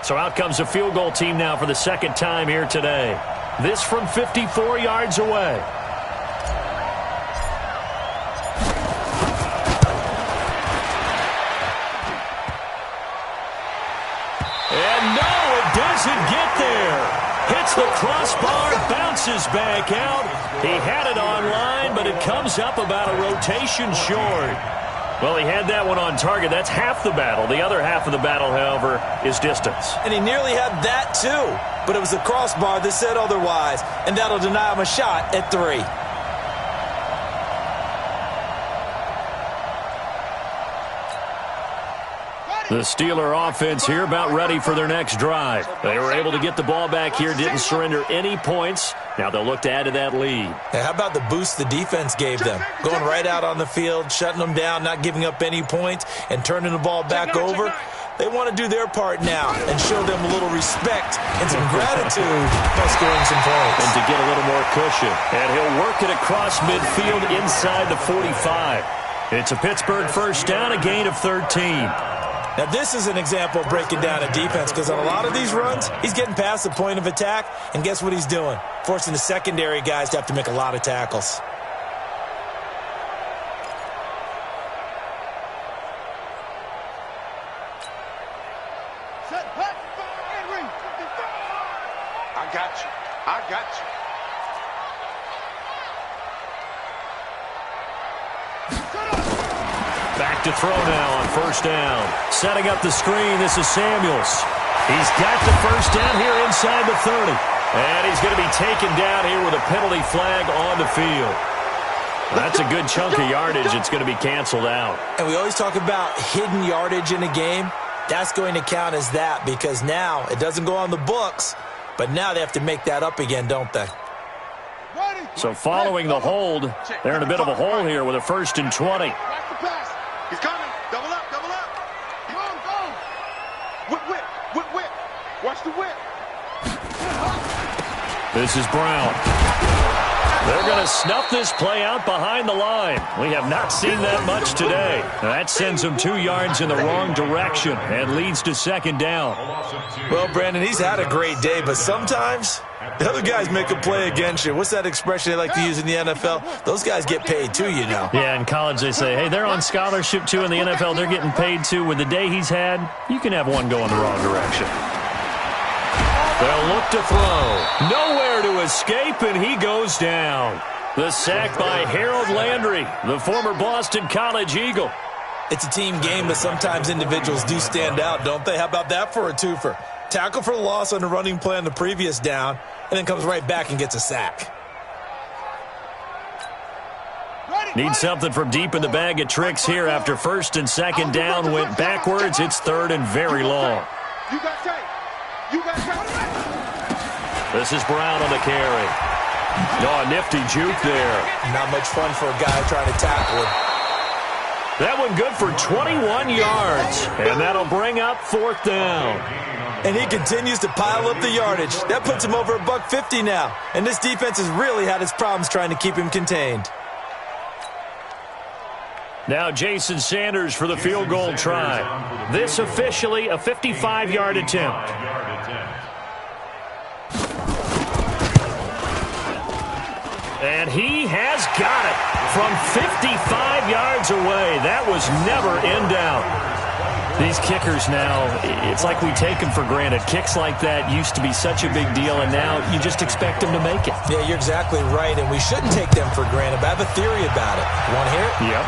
So out comes a field goal team now for the second time here today. This from 54 yards away. Doesn't get there. Hits the crossbar, bounces back out. He had it online, but it comes up about a rotation short. Well, he had that one on target. That's half the battle. The other half of the battle, however, is distance. And he nearly had that, too. But it was the crossbar that said otherwise, and that'll deny him a shot at 3. The Steeler offense here about ready for their next drive. They were able to get the ball back here, didn't surrender any points. Now they'll look to add to that lead. Hey, how about the boost the defense gave them? Going right out on the field, shutting them down, not giving up any points, and turning the ball back over. They want to do their part now and show them a little respect and some gratitude by scoring some points. And to get a little more cushion. And he'll work it across midfield inside the 45. It's a Pittsburgh first down, a gain of 13. Now, this is an example of breaking down a defense because on a lot of these runs, he's getting past the point of attack, and guess what he's doing? Forcing the secondary guys to have to make a lot of tackles. I got you. I got you. Back to throw now on first down. Setting up the screen, this is Samuels. He's got the first down here inside the 30. And he's going to be taken down here with a penalty flag on the field. That's a good chunk of yardage. It's going to be canceled out. And we always talk about hidden yardage in a game. That's going to count as that because now it doesn't go on the books, but now they have to make that up again, don't they? So following the hold, they're in a bit of a hole here with a 1st and 20. He's coming. Double up, double up. Go, go. Whip, whip, whip, whip. Watch the whip. This is Brown. They're going to snuff this play out behind the line. We have not seen that much today. That sends them 2 yards in the wrong direction and leads to second down. Well, Brandon, he's had a great day, but sometimes the other guys make a play against you. What's that expression they like to use in the NFL? Those guys get paid too, you know. Yeah, in college they say, hey, they're on scholarship too. In the NFL, they're getting paid too. With the day he's had, you can have one go in the wrong direction. They'll look to throw. Nowhere to escape, and he goes down. The sack by Harold Landry, the former Boston College Eagle. It's a team game, but sometimes individuals do stand out, don't they? How about that for a twofer? Tackle for loss on the running play on the previous down, and then comes right back and gets a sack. Need something from deep in the bag of tricks here after 1st and 2nd down went backwards. It's 3rd and very long. You got tape. You got tape. This is Brown on the carry. Oh, a nifty juke there. Not much fun for a guy trying to tackle him. That one good for 21 yards, and that'll bring up 4th down. And he continues to pile up the yardage. That puts him over $150 now. And this defense has really had its problems trying to keep him contained. Now Jason Sanders for the field goal try. This officially a 55-yard attempt. And he has got it from 55 yards away. That was never in doubt. These kickers now, it's like we take them for granted. Kicks like that used to be such a big deal, and now you just expect them to make it. Yeah, you're exactly right, and we shouldn't take them for granted, but I have a theory about it. You want to hear it? Yep.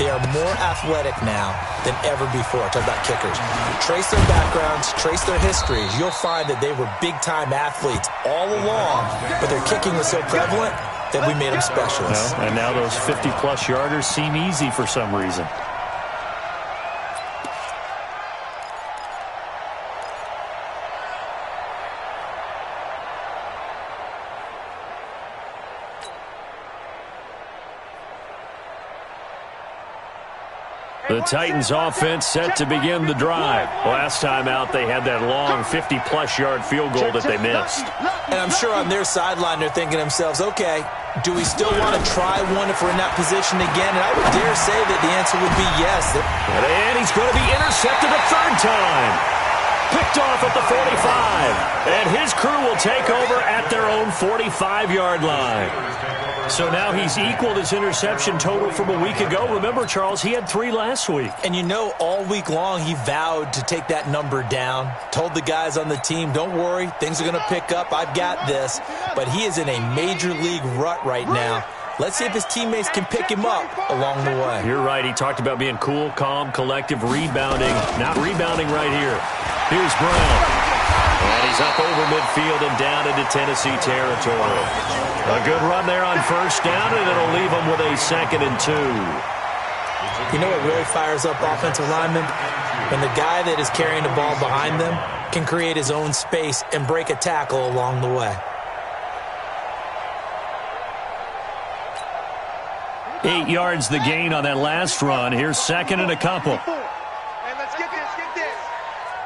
They are more athletic now than ever before. Talk about kickers. Trace their backgrounds, trace their histories. You'll find that they were big-time athletes all along, but their kicking was so prevalent that we made them specialists. Well, and now those 50-plus yarders seem easy for some reason. The Titans offense set to begin the drive. Last time out, they had that long 50-plus yard field goal that they missed. And I'm sure on their sideline they're thinking to themselves, okay, do we still want to try one if we're in that position again? And I would dare say that the answer would be yes. And he's going to be intercepted a third time. Picked off at the 45. And his crew will take over at their own 45-yard line. So now he's equaled his interception total from a week ago. Remember, Charles, he had 3 last week. And you know, all week long he vowed to take that number down. Told the guys on the team, don't worry, things are going to pick up. I've got this. But he is in a major league rut right now. Let's see if his teammates can pick him up along the way. You're right. He talked about being cool, calm, collective, rebounding. Not rebounding right here. Here's Brown. And he's up over midfield and down into Tennessee territory. A good run there on first down, and it'll leave him with a 2nd and 2. You know what really fires up offensive linemen? When the guy that is carrying the ball behind them can create his own space and break a tackle along the way. 8 yards the gain on that last run. Here's 2nd and a couple. And let's get this, get this.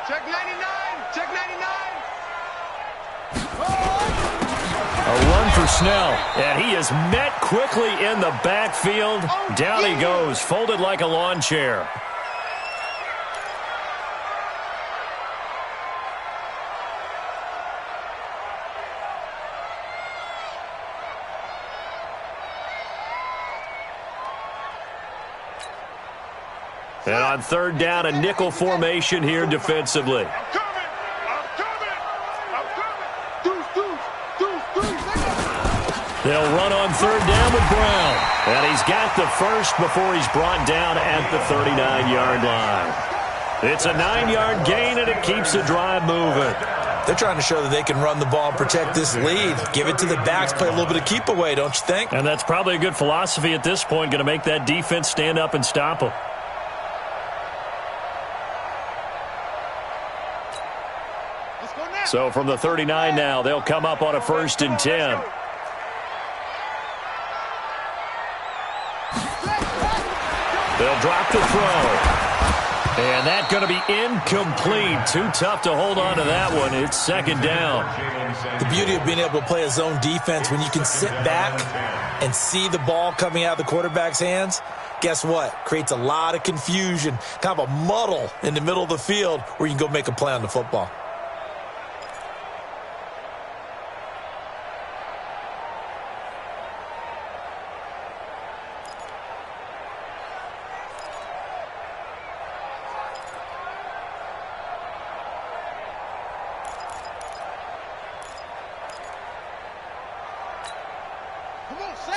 Check 99, check 99. A run for Snell, and he is met quickly in the backfield. Down he goes, folded like a lawn chair. And on third down, a nickel formation here defensively. They'll run on third down with Brown. And he's got the first before he's brought down at the 39-yard line. It's a 9-yard gain, and it keeps the drive moving. They're trying to show that they can run the ball and protect this lead. Give it to the backs, play a little bit of keep away, don't you think? And that's probably a good philosophy at this point, going to make that defense stand up and stop them. So from the 39 now, they'll come up on a 1st and 10. They'll drop the throw. And that's going to be incomplete. Too tough to hold on to that one. It's 2nd down. The beauty of being able to play a zone defense when you can sit back and see the ball coming out of the quarterback's hands, guess what? Creates a lot of confusion, kind of a muddle in the middle of the field where you can go make a play on the football.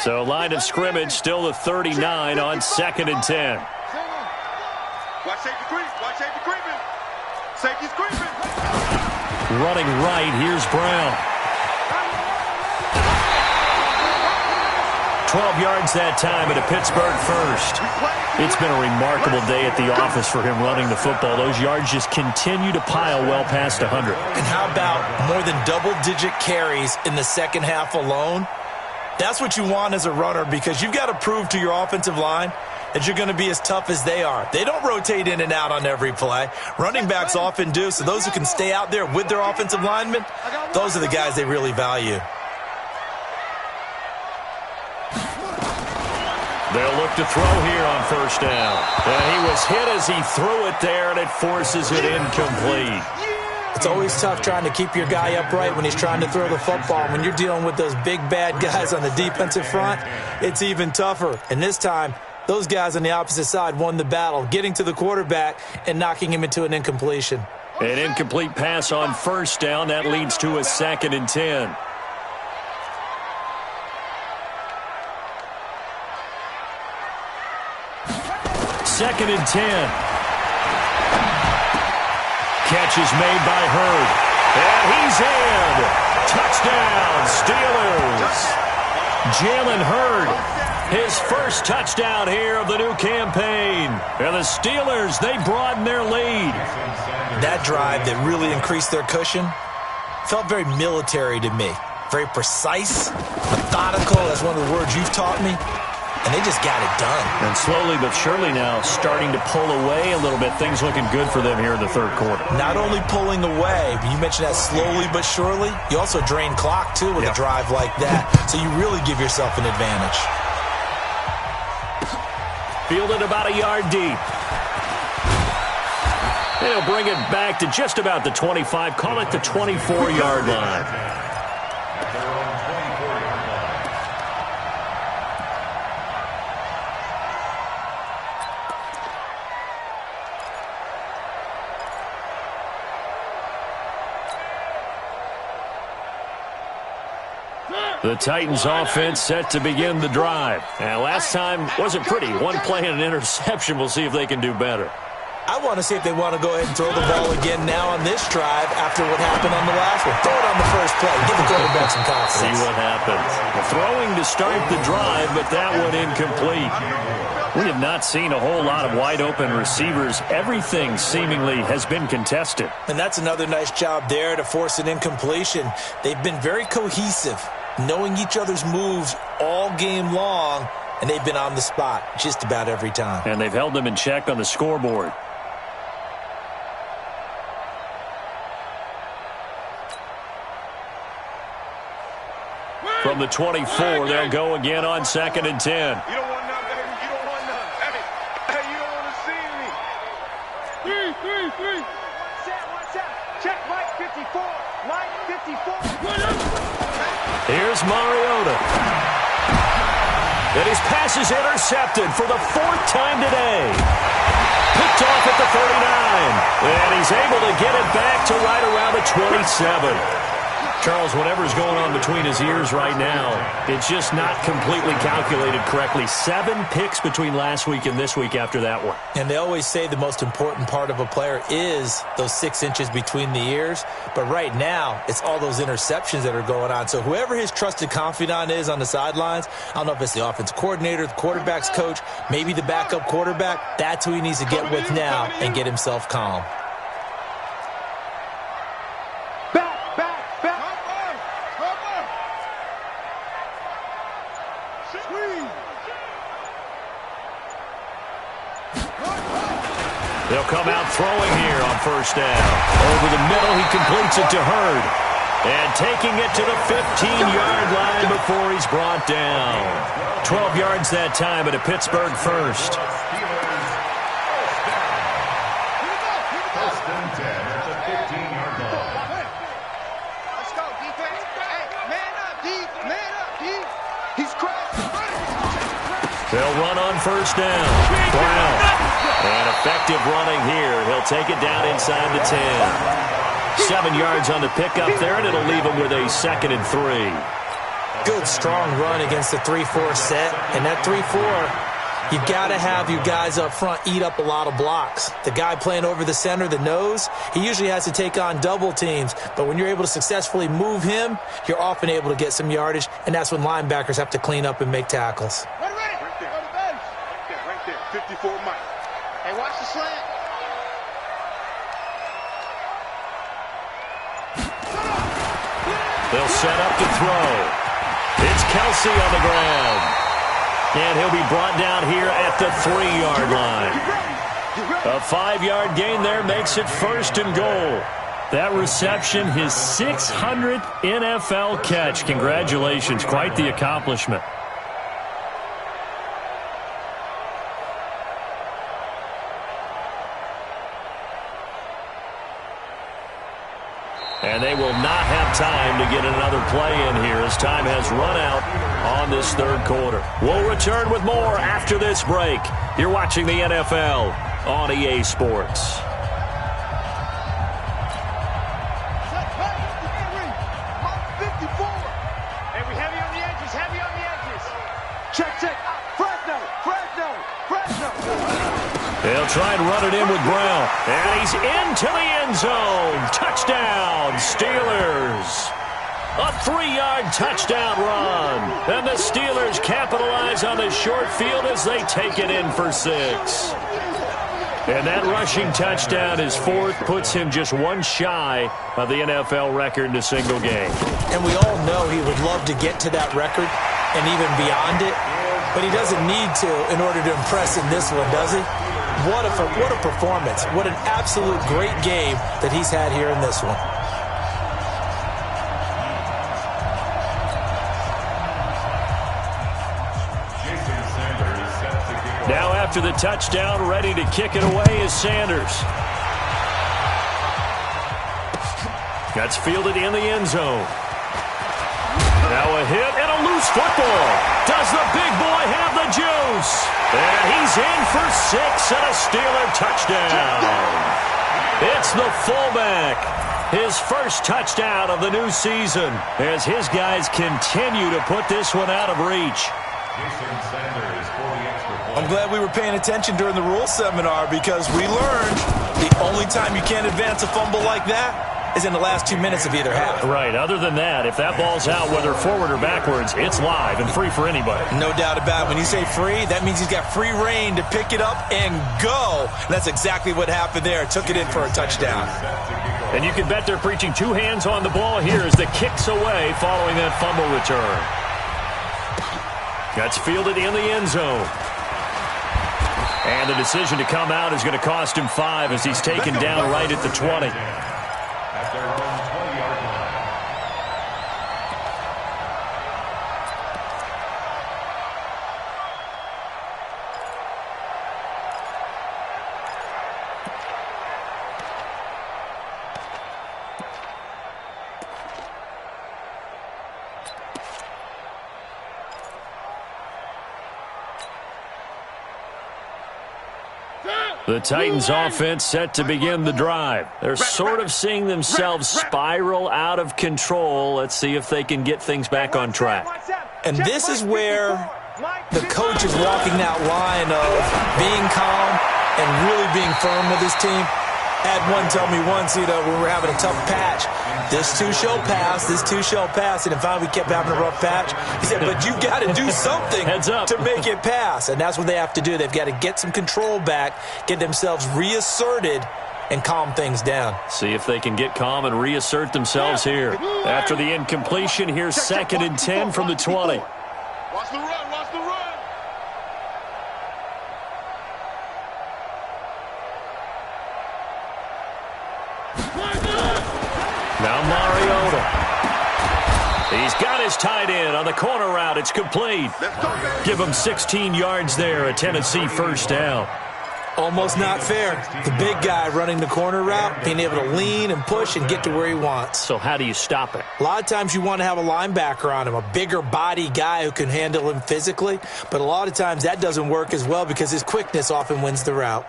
So line of scrimmage still the 39 on 2nd and 10. Watch safety creep. Watch safety creeping. Safety's creeping. Running right, here's Brown. 12 yards that time and a Pittsburgh first. It's been a remarkable day at the office for him running the football. Those yards just continue to pile well past 100. And how about more than double-digit carries in the second half alone? That's what you want as a runner, because you've got to prove to your offensive line that you're going to be as tough as they are. They don't rotate in and out on every play. Running backs often do, so those who can stay out there with their offensive linemen, those are the guys they really value. They'll look to throw here on first down. And he was hit as he threw it there, and it forces it incomplete. It's always tough trying to keep your guy upright when he's trying to throw the football. When you're dealing with those big, bad guys on the defensive front, it's even tougher. And this time, those guys on the opposite side won the battle, getting to the quarterback and knocking him into an incompletion. An incomplete pass on first down. That leads to a 2nd and 10. Second and 10. Catch is made by Hurd. And he's in. Touchdown, Steelers. Jalen Hurd, his first touchdown here of the new campaign. And the Steelers, they broaden their lead. That drive that really increased their cushion felt very military to me. Very precise, methodical. That's one of the words you've taught me. and they just got it done. And slowly but surely now starting to pull away a little bit. Things looking good for them here in the third quarter. Not only pulling away, but you mentioned that slowly but surely. You also drain clock, too, with a drive like that. So you really give yourself an advantage. Fielded about a yard deep. They'll bring it back to just about the 25. Call it the 24-yard line. The Titans offense set to begin the drive. And last time wasn't pretty. One play and an interception. We'll see if they can do better. I want to see if they want to go ahead and throw the ball again now on this drive after what happened on the last one. Throw it on the first play. Give the quarterback some confidence. See what happens. Throwing to start the drive, but that one incomplete. We have not seen a whole lot of wide-open receivers. Everything seemingly has been contested. And that's another nice job there to force an incompletion. They've been very cohesive, knowing each other's moves all game long, and they've been on the spot just about every time. And they've held them in check on the scoreboard. From the 24, they'll go again on 2nd and 10. You don't want none, baby. You don't want none. Hey, you don't want to see me. Three. Watch out. Check Mike 54. Mike 54. Here's Mariota. And his pass is intercepted for the 4th time today. Picked off at the 39. And he's able to get it back to right around the 27. Charles, whatever's going on between his ears right now, it's just not completely calculated correctly. 7 picks between last week and this week after that one. And they always say the most important part of a player is those 6 inches between the ears. But right now, it's all those interceptions that are going on. So whoever his trusted confidant is on the sidelines, I don't know if it's the offensive coordinator, the quarterback's coach, maybe the backup quarterback, that's who he needs to get with now and get himself calm. They'll come out throwing here on 1st down. Over the middle, he completes it to Hurd. And taking it to the 15-yard line before he's brought down. 12 yards that time at a Pittsburgh first. First and 10 at the 15-yard line. Let's go, defense. Hey, man up, D. Man up, D. He's crashing. They'll run on 1st down. Brown. And effective running here. He'll take it down inside the 10. 7 yards on the pickup there, and it'll leave him with a 2nd and 3. Good, strong run against the 3-4 set. And that 3-4, you've got to have your guys up front eat up a lot of blocks. The guy playing over the center, the nose, he usually has to take on double teams. But when you're able to successfully move him, you're often able to get some yardage, and that's when linebackers have to clean up and make tackles. Right there. 54 Mike. Hey, watch the slant. They'll set up to throw. It's Kelsey on the ground. And he'll be brought down here at the 3-yard line. A 5-yard gain there makes it 1st and goal. That reception, his 600th NFL catch. Congratulations. Quite the accomplishment. And they will not have time to get another play in here as time has run out on this 3rd quarter. We'll return with more after this break. You're watching the NFL on EA Sports. Hey, we heavy on the edges. Check. Fresno. They'll try and run it in with Brown. And he's into the end zone. Touchdown, Steelers. A 3-yard touchdown run. And the Steelers capitalize on the short field as they take it in for 6. And that rushing touchdown, his 4th, puts him just one shy of the NFL record in a single game. And we all know he would love to get to that record and even beyond it. But he doesn't need to in order to impress in this one, does he? What a performance. What an absolute great game that he's had here in this one. Now after the touchdown, ready to kick it away is Sanders. That's fielded in the end zone. Now a hit and a loose football. Does the big boy have the juice? And he's in for 6 and a Steeler touchdown. It's the fullback. His first touchdown of the new season as his guys continue to put this one out of reach. I'm glad we were paying attention during the rule seminar because we learned the only time you can't advance a fumble like that is in the last 2 minutes of either half. Right. Other than that, if that ball's out, whether forward or backwards, it's live and free for anybody. No doubt about it. When you say free, that means he's got free reign to pick it up and go. And that's exactly what happened there. Took it in for a touchdown. And you can bet they're preaching 2 hands on the ball here as the kick's away following that fumble return. That's fielded in the end zone. And the decision to come out is going to cost him 5 as he's taken down right at the 20. At their own 20-yard line. The Titans offense set to begin the drive. They're sort of seeing themselves spiral out of control. Let's see if they can get things back on track. And this is where the coach is walking that line of being calm and really being firm with his team. Had one tell me once, when we were having a tough patch, this too shall pass, this too shall pass. And finally we kept having a rough patch. He said, but you've got to do something to make it pass. And that's what they have to do. They've got to get some control back, get themselves reasserted, and calm things down. See if they can get calm and reassert themselves here. After the incompletion, here's 2nd and 10 from the 20. Watch the run, watch the run. Now Mariota. He's got his tight end on the corner route. It's complete. Give him 16 yards there, a Tennessee first down. Almost not fair. The big guy running the corner route, being able to lean and push and get to where he wants. So how do you stop it? A lot of times you want to have a linebacker on him, a bigger body guy who can handle him physically. But a lot of times that doesn't work as well because his quickness often wins the route.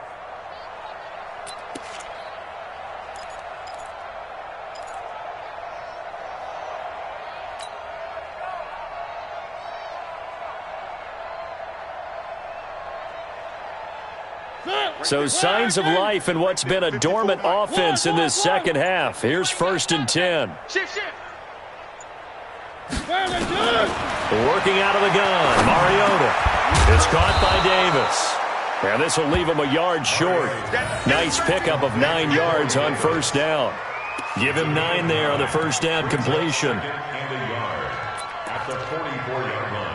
So signs of life in what's been a dormant offense in this second half. Here's 1st and 10. Shift. Working out of the gun, Mariota. It's caught by Davis. And this will leave him a yard short. Nice pickup of 9 yards on first down. Give him 9 there on the first down completion. And a yard at the 44-yard line.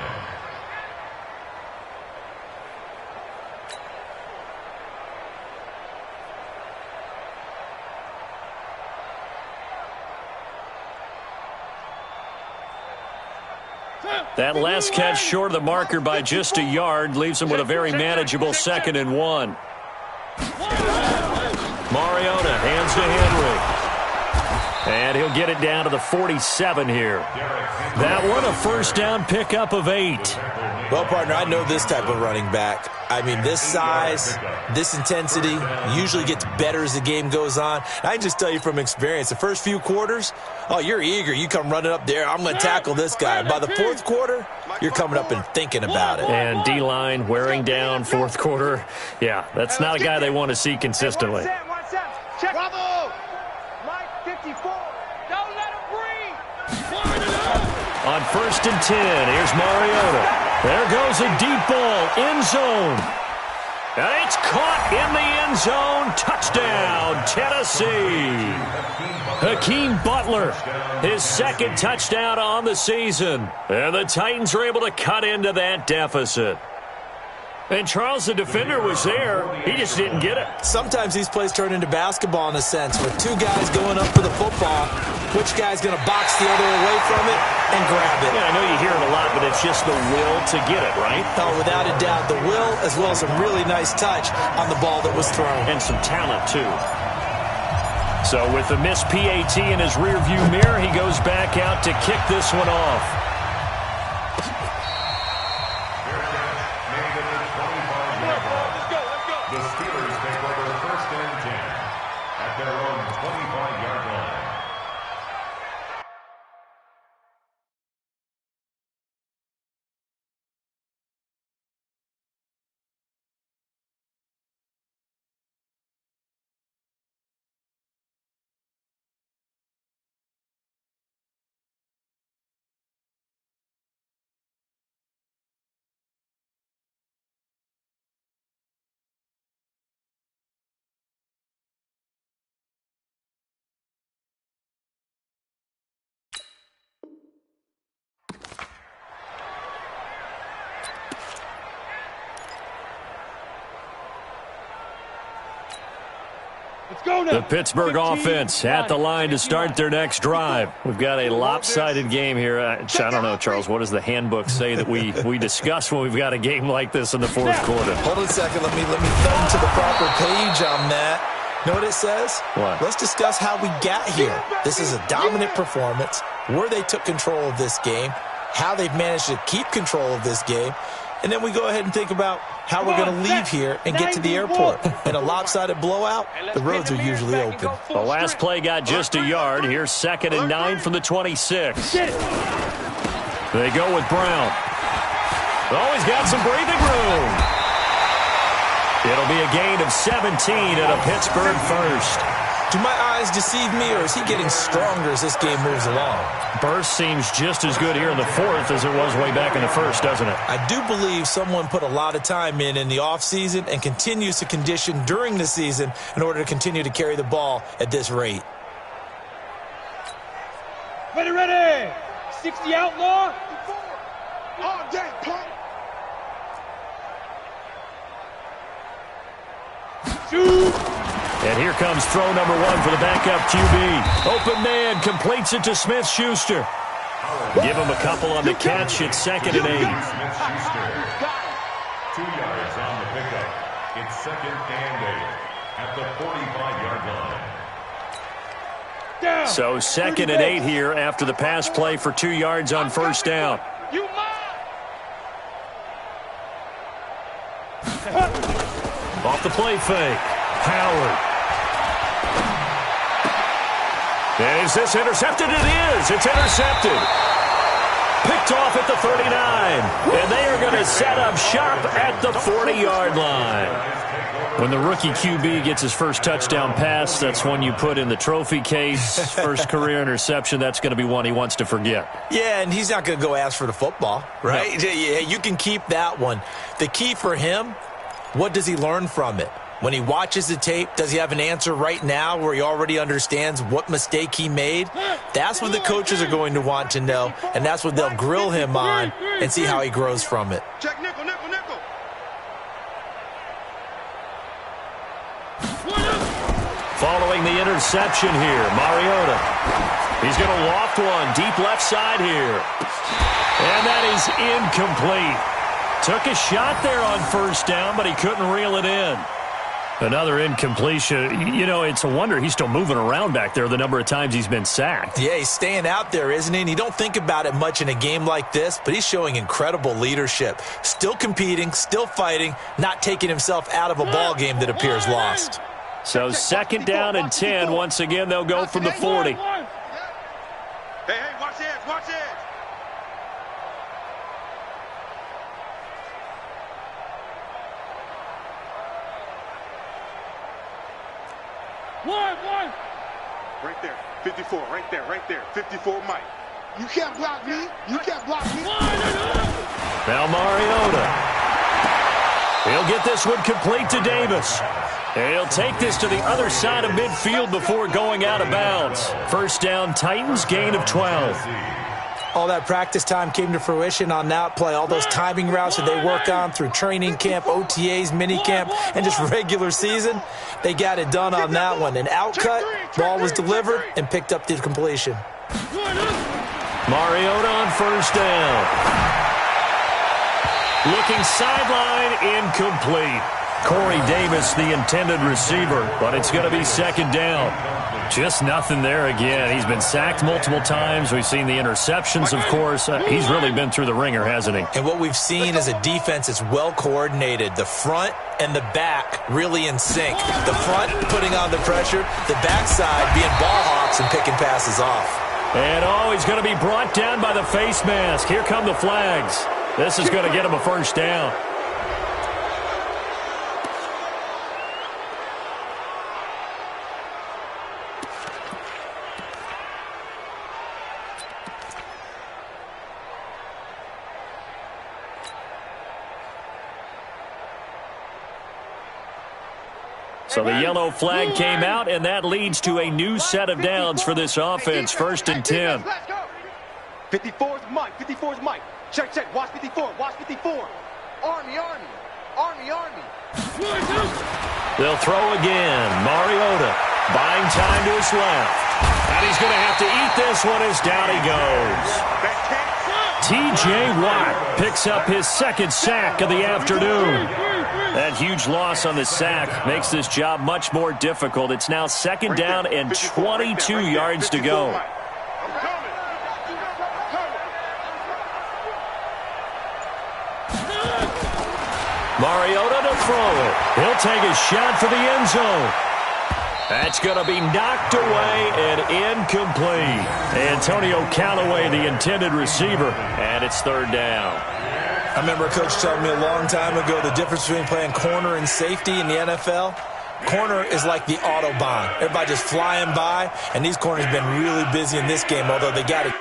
That last catch short of the marker by just a yard leaves him with a very manageable 2nd and 1. Mariota hands to Henry. And he'll get it down to the 47 here. That one a first down pickup of 8. Well, partner, I know this type of running back. I mean, this size, this intensity usually gets better as the game goes on. I can just tell you from experience, the first few quarters, you're eager. You come running up there, I'm going to tackle this guy. By the 4th quarter, you're coming up and thinking about it. And D-line wearing down 4th quarter. Yeah, that's not a guy they want to see consistently. Check. Bravo! Mike 54. Don't let him breathe. On 1st and 10, here's Mariota. There goes a deep ball, end zone. And it's caught in the end zone touchdown, Tennessee. Hakeem Butler, his second touchdown on the season. And the Titans are able to cut into that deficit. And Charles, the defender, was there. He just didn't get it. Sometimes these plays turn into basketball in a sense, with two guys going up for the football. Which guy's going to box the other away from it and grab it? Yeah, I know you hear it a lot, but it's just the will to get it, right? Oh, without a doubt, the will as well as some really nice touch on the ball that was thrown. And some talent, too. So with the missed PAT in his rearview mirror, he goes back out to kick this one off. The Steelers take over 1st and 10 at their own 25-yard line. The Pittsburgh offense at the line to start their next drive. We've got a lopsided game here. I don't know, Charles, what does the handbook say that we discuss when we've got a game like this in the fourth quarter? Hold on a second. Let me thumb to the proper page on that. Know what it says? What? Let's discuss how we got here. This is a dominant performance, where they took control of this game, how they've managed to keep control of this game, and then we go ahead and think about how we're going to leave here and get to the airport. In a lopsided blowout, the roads are usually open. The last play got just a yard. Here's 2nd and 9 from the 26. They go with Brown. Oh, he's got some breathing room. It'll be a gain of 17 and a Pittsburgh first. Do my eyes deceive me, or is he getting stronger as this game moves along? Burst seems just as good here in the fourth as it was way back in the first, doesn't it? I do believe someone put a lot of time in the offseason and continues to condition during the season in order to continue to carry the ball at this rate. Ready. 60 outlaw. All day, punk. Shoot. And here comes throw number 1 for the backup QB. Open man, completes it to Smith-Schuster. Give him a couple on the catch. It's 2nd and 8. Smith-Schuster. 2 yards on the pickup. It's 2nd and 8 at the 45-yard line. So 2nd and 8 here after the pass play for 2 yards on first down. Off the play fake. Howard. Is this intercepted? It is. It's intercepted. Picked off at the 39. And they are going to set up shop at the 40-yard line. When the rookie QB gets his first touchdown pass, that's one you put in the trophy case. First career interception, that's going to be one he wants to forget. Yeah, and he's not going to go ask for the football, right? No. Yeah, you can keep that one. The key for him, what does he learn from it? When he watches the tape, does he have an answer right now where he already understands what mistake he made? That's what the coaches are going to want to know, and that's what they'll grill him on and see how he grows from it. Check nickel. Following the interception here, Mariota. He's going to loft one deep left side here. And that is incomplete. Took a shot there on first down, but he couldn't reel it in. Another incompletion. You know, it's a wonder he's still moving around back there the number of times he's been sacked. Yeah, he's staying out there, isn't he? And you don't think about it much in a game like this, but he's showing incredible leadership. Still competing, still fighting, not taking himself out of a ball game that appears lost. So 2nd down and 10. Once again, they'll go from the 40. Hey, watch this. One. Right there. 54. Right there. 54, Mike. You can't block me. Now Mariota. He'll get this one complete to Davis. And he'll take this to the other side of midfield before going out of bounds. First down, Titans, gain of 12. All that practice time came to fruition on that play. All those timing routes that they work on through training camp, OTAs, minicamp, and just regular season, they got it done on that one. An outcut, ball was delivered, and picked up the completion. Mariota on first down. Looking sideline, incomplete. Corey Davis, the intended receiver, but it's going to be second down. Just nothing there again. He's been sacked multiple times. We've seen the interceptions, of course. He's really been through the ringer, hasn't he? And what we've seen is a defense that's well coordinated. The front and the back really in sync. The front putting on the pressure, the backside being ball hawks and picking passes off. And he's going to be brought down by the face mask. Here come the flags. This is going to get him a first down. So the yellow flag came out, and that leads to a new set of downs for this offense. First and 10. 54 is Mike. 54 is Mike. Check. Watch 54. Watch 54. Army. They'll throw again. Mariota buying time to his left. And he's going to have to eat this one as down he goes. T.J. Watt picks up his second sack of the afternoon. That huge loss on the sack makes this job much more difficult. It's now second down and 22 yards to go. Mariota to throw it. He'll take a shot for the end zone. That's going to be knocked away and incomplete. Antonio Callaway, the intended receiver, and it's third down. I remember a coach telling me a long time ago the difference between playing corner and safety in the NFL. Corner is like the Autobahn. Everybody just flying by, and these corners have been really busy in this game, although they got it.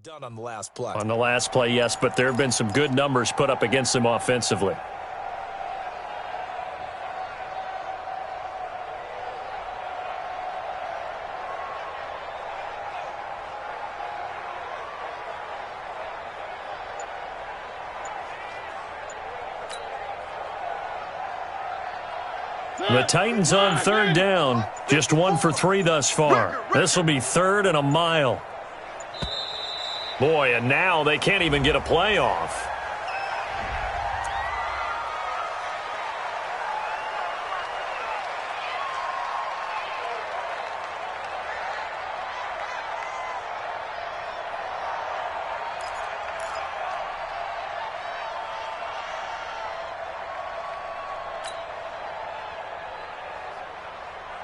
Done on the last play. On the last play, yes, but there have been some good numbers put up against them offensively. The Titans on third down. Just 1 for 3 thus far. This will be third and a mile. Boy, and now they can't even get a play off.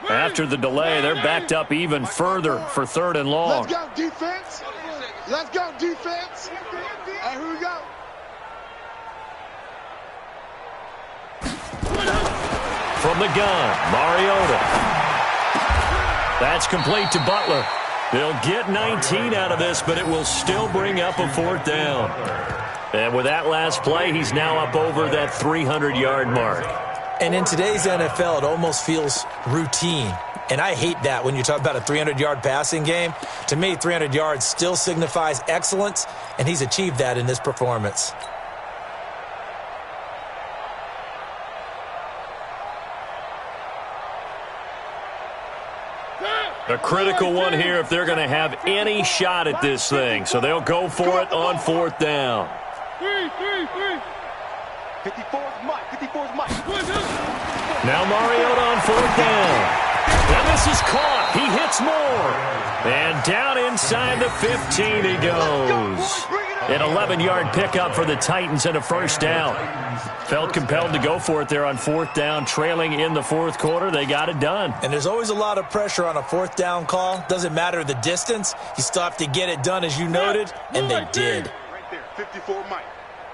After the delay, they're backed up even further for third and long. Let's go, defense. Let's go, defense. And here we go. From the gun, Mariota. That's complete to Butler. They'll get 19 out of this, but it will still bring up a fourth down. And with that last play, he's now up over that 300-yard mark. And in today's NFL, it almost feels routine. And I hate that when you talk about a 300-yard passing game. To me, 300 yards still signifies excellence, and he's achieved that in this performance. A critical one here if they're going to have any shot at this thing. So they'll go for it on fourth down. 54 is Mike. 54 is Mike. Now Mariota on fourth down. And this is caught. He hits more. And down inside the 15 he goes. An 11-yard pickup for the Titans and a first down. Felt compelled to go for it there on fourth down, trailing in the fourth quarter. They got it done. And there's always a lot of pressure on a fourth down call. Doesn't matter the distance. You still have to get it done, as you noted, and they did. Right there, 54 Mike.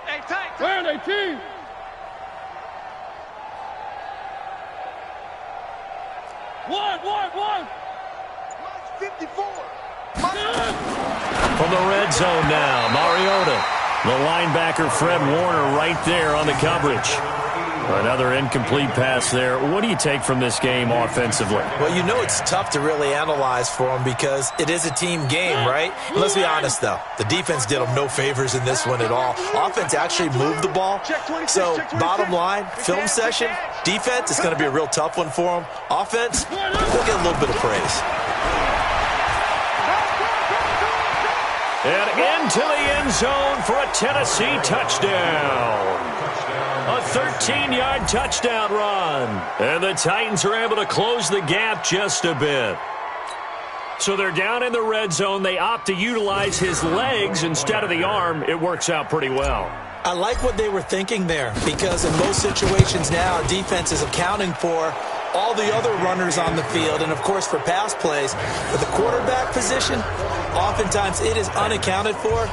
Hey, tight. Where 18? One. From the red zone now, Mariota. The linebacker, Fred Warner, right there on the coverage. Another incomplete pass there. What do you take from this game offensively? Well, you know it's tough to really analyze for them because it is a team game, right? Let's be honest, though. The defense did them no favors in this one at all. Offense actually moved the ball. So, bottom line, film session, defense is going to be a real tough one for them. Offense, they'll get a little bit of praise. And into the end zone for a Tennessee touchdown. A 13-yard touchdown run. And the Titans are able to close the gap just a bit. So they're down in the red zone. They opt to utilize his legs instead of the arm. It works out pretty well. I like what they were thinking there because in most situations now, defense is accounting for all the other runners on the field and, of course, for pass plays. But the quarterback position, oftentimes it is unaccounted for.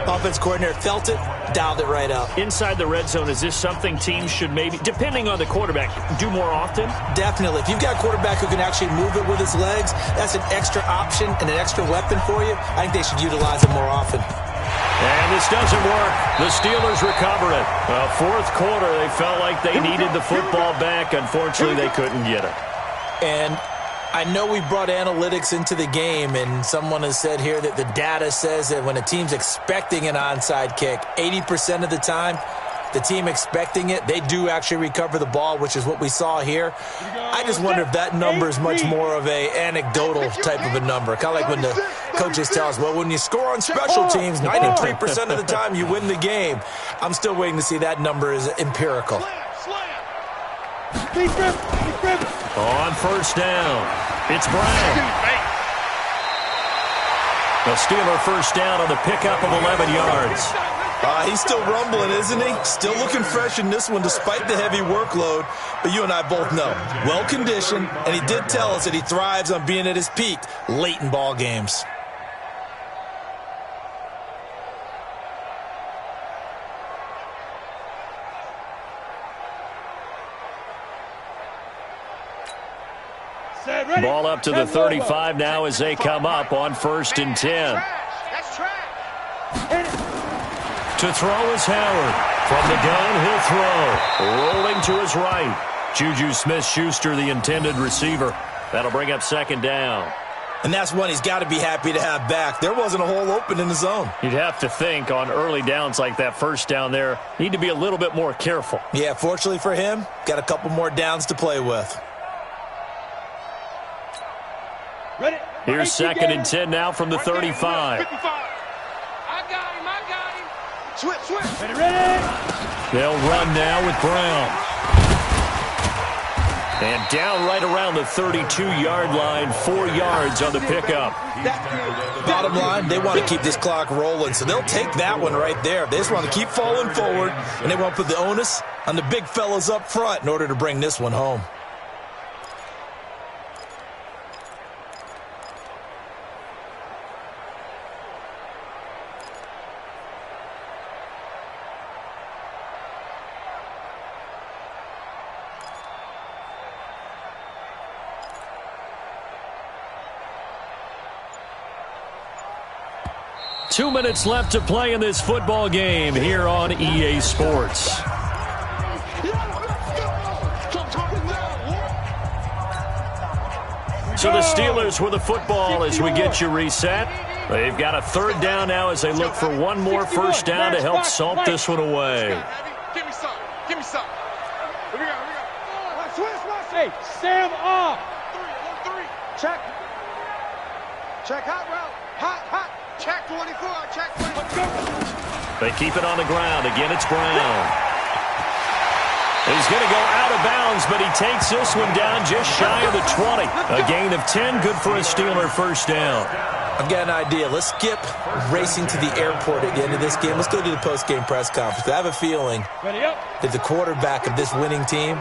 Offense coordinator felt it, dialed it right up. Inside the red zone, is this something teams should maybe, depending on the quarterback, do more often? Definitely. If you've got a quarterback who can actually move it with his legs, that's an extra option and an extra weapon for you. I think they should utilize it more often. And this doesn't work. The Steelers recover it. Well, fourth quarter, they felt like they needed the football back. Unfortunately, they couldn't get it. And I know we brought analytics into the game, and someone has said here that the data says that when a team's expecting an onside kick, 80% of the time, the team expecting it, they do actually recover the ball, which is what we saw here. I just wonder if that number is much more of a anecdotal type of a number. Kind of like when the coaches tell us, well, when you score on special teams, 93% of the time you win the game. I'm still waiting to see that number is empirical. On first down, it's Brown. The Steeler first down on the pickup of 11 yards. He's still rumbling, isn't he? Still looking fresh in this one despite the heavy workload. But you and I both know, well-conditioned, and he did tell us that he thrives on being at his peak late in ball games. Ball up to the 35 now as they come up on 1st and 10. To throw is Howard. From the gun, he'll throw. Rolling to his right. Juju Smith-Schuster, the intended receiver. That'll bring up 2nd down. And that's one he's got to be happy to have back. There wasn't a hole open in the zone. You'd have to think on early downs like that first down there, need to be a little bit more careful. Yeah, fortunately for him, got a couple more downs to play with. Here's 2nd and 10 now from the 35. Switch. Ready. They'll run now with Brown. And down right around the 32-yard line, 4 yards on the pickup. Bottom line, they want to keep this clock rolling, so they'll take that one right there. They just want to keep falling forward, and they want to put the onus on the big fellas up front in order to bring this one home. Two minutes left to play in this football game here on EA Sports. So the Steelers with the football as we get you reset. They've got a 3rd down now as they look for one more first down to help salt this one away. Give me some. Here we go. Hey, Sam off. 3. Check hot route. Hot. Check 24. Check 24. They keep it on the ground. Again, it's Brown. He's going to go out of bounds, but he takes this one down just shy of the 20. A gain of 10, good for a Steeler first down. I've got an idea. Let's skip racing to the airport at the end of this game. Let's go to the post-game press conference. I have a feeling that the quarterback of this winning team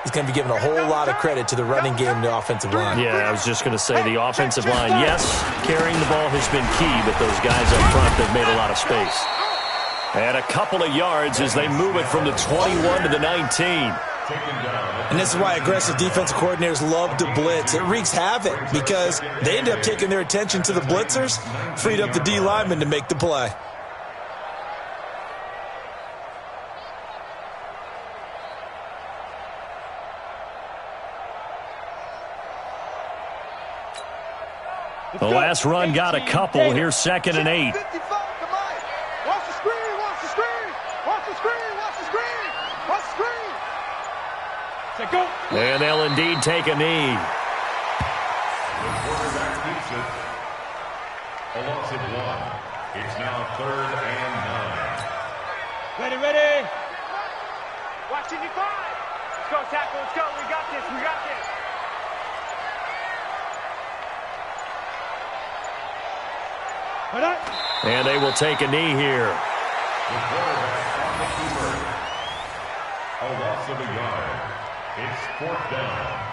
is going to be given a whole lot of credit to the running game and the offensive line. Yeah, I was just going to say the offensive line, yes, carrying the ball has been key, but those guys up front, they've made a lot of space. And a couple of yards as they move it from the 21 to the 19. And this is why aggressive defensive coordinators love to blitz. It wreaks havoc because they end up taking their attention to the blitzers, freed up the D lineman to make the play. The last run got a couple. Here's 2nd and 8. Watch the screen, watch the screen, watch the screen, watch the screen, watch the screen. Say go. And they'll indeed take a knee. The quarterback keeps it. A loss of 1. It's now 3rd and 9. Ready, ready. Watch it, 5. Let's go, tackle, let's go. We got this, we got this. And they will take a knee here. The quarterback on the keeper. A loss of a yard. It's 4th down.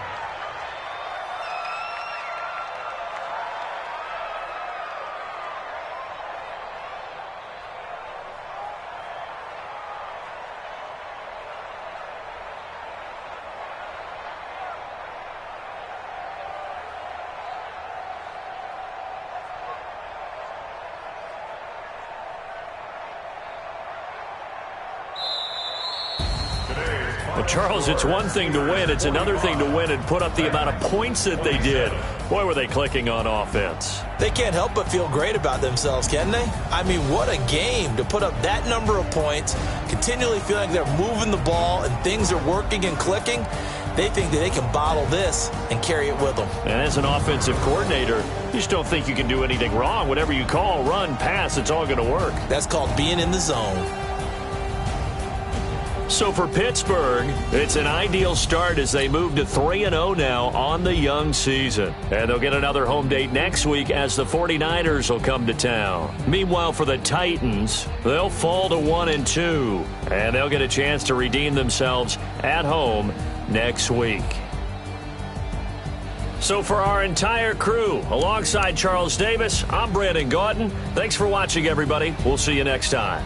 But Charles, it's one thing to win. It's another thing to win and put up the amount of points that they did. Boy, were they clicking on offense. They can't help but feel great about themselves, can they? I mean, what a game to put up that number of points, continually feeling like they're moving the ball and things are working and clicking. They think that they can bottle this and carry it with them. And as an offensive coordinator, you just don't think you can do anything wrong. Whatever you call, run, pass, it's all going to work. That's called being in the zone. So for Pittsburgh, it's an ideal start as they move to 3-0 now on the young season. And they'll get another home date next week as the 49ers will come to town. Meanwhile, for the Titans, they'll fall to 1-2. And they'll get a chance to redeem themselves at home next week. So for our entire crew, alongside Charles Davis, I'm Brandon Gaudin. Thanks for watching, everybody. We'll see you next time.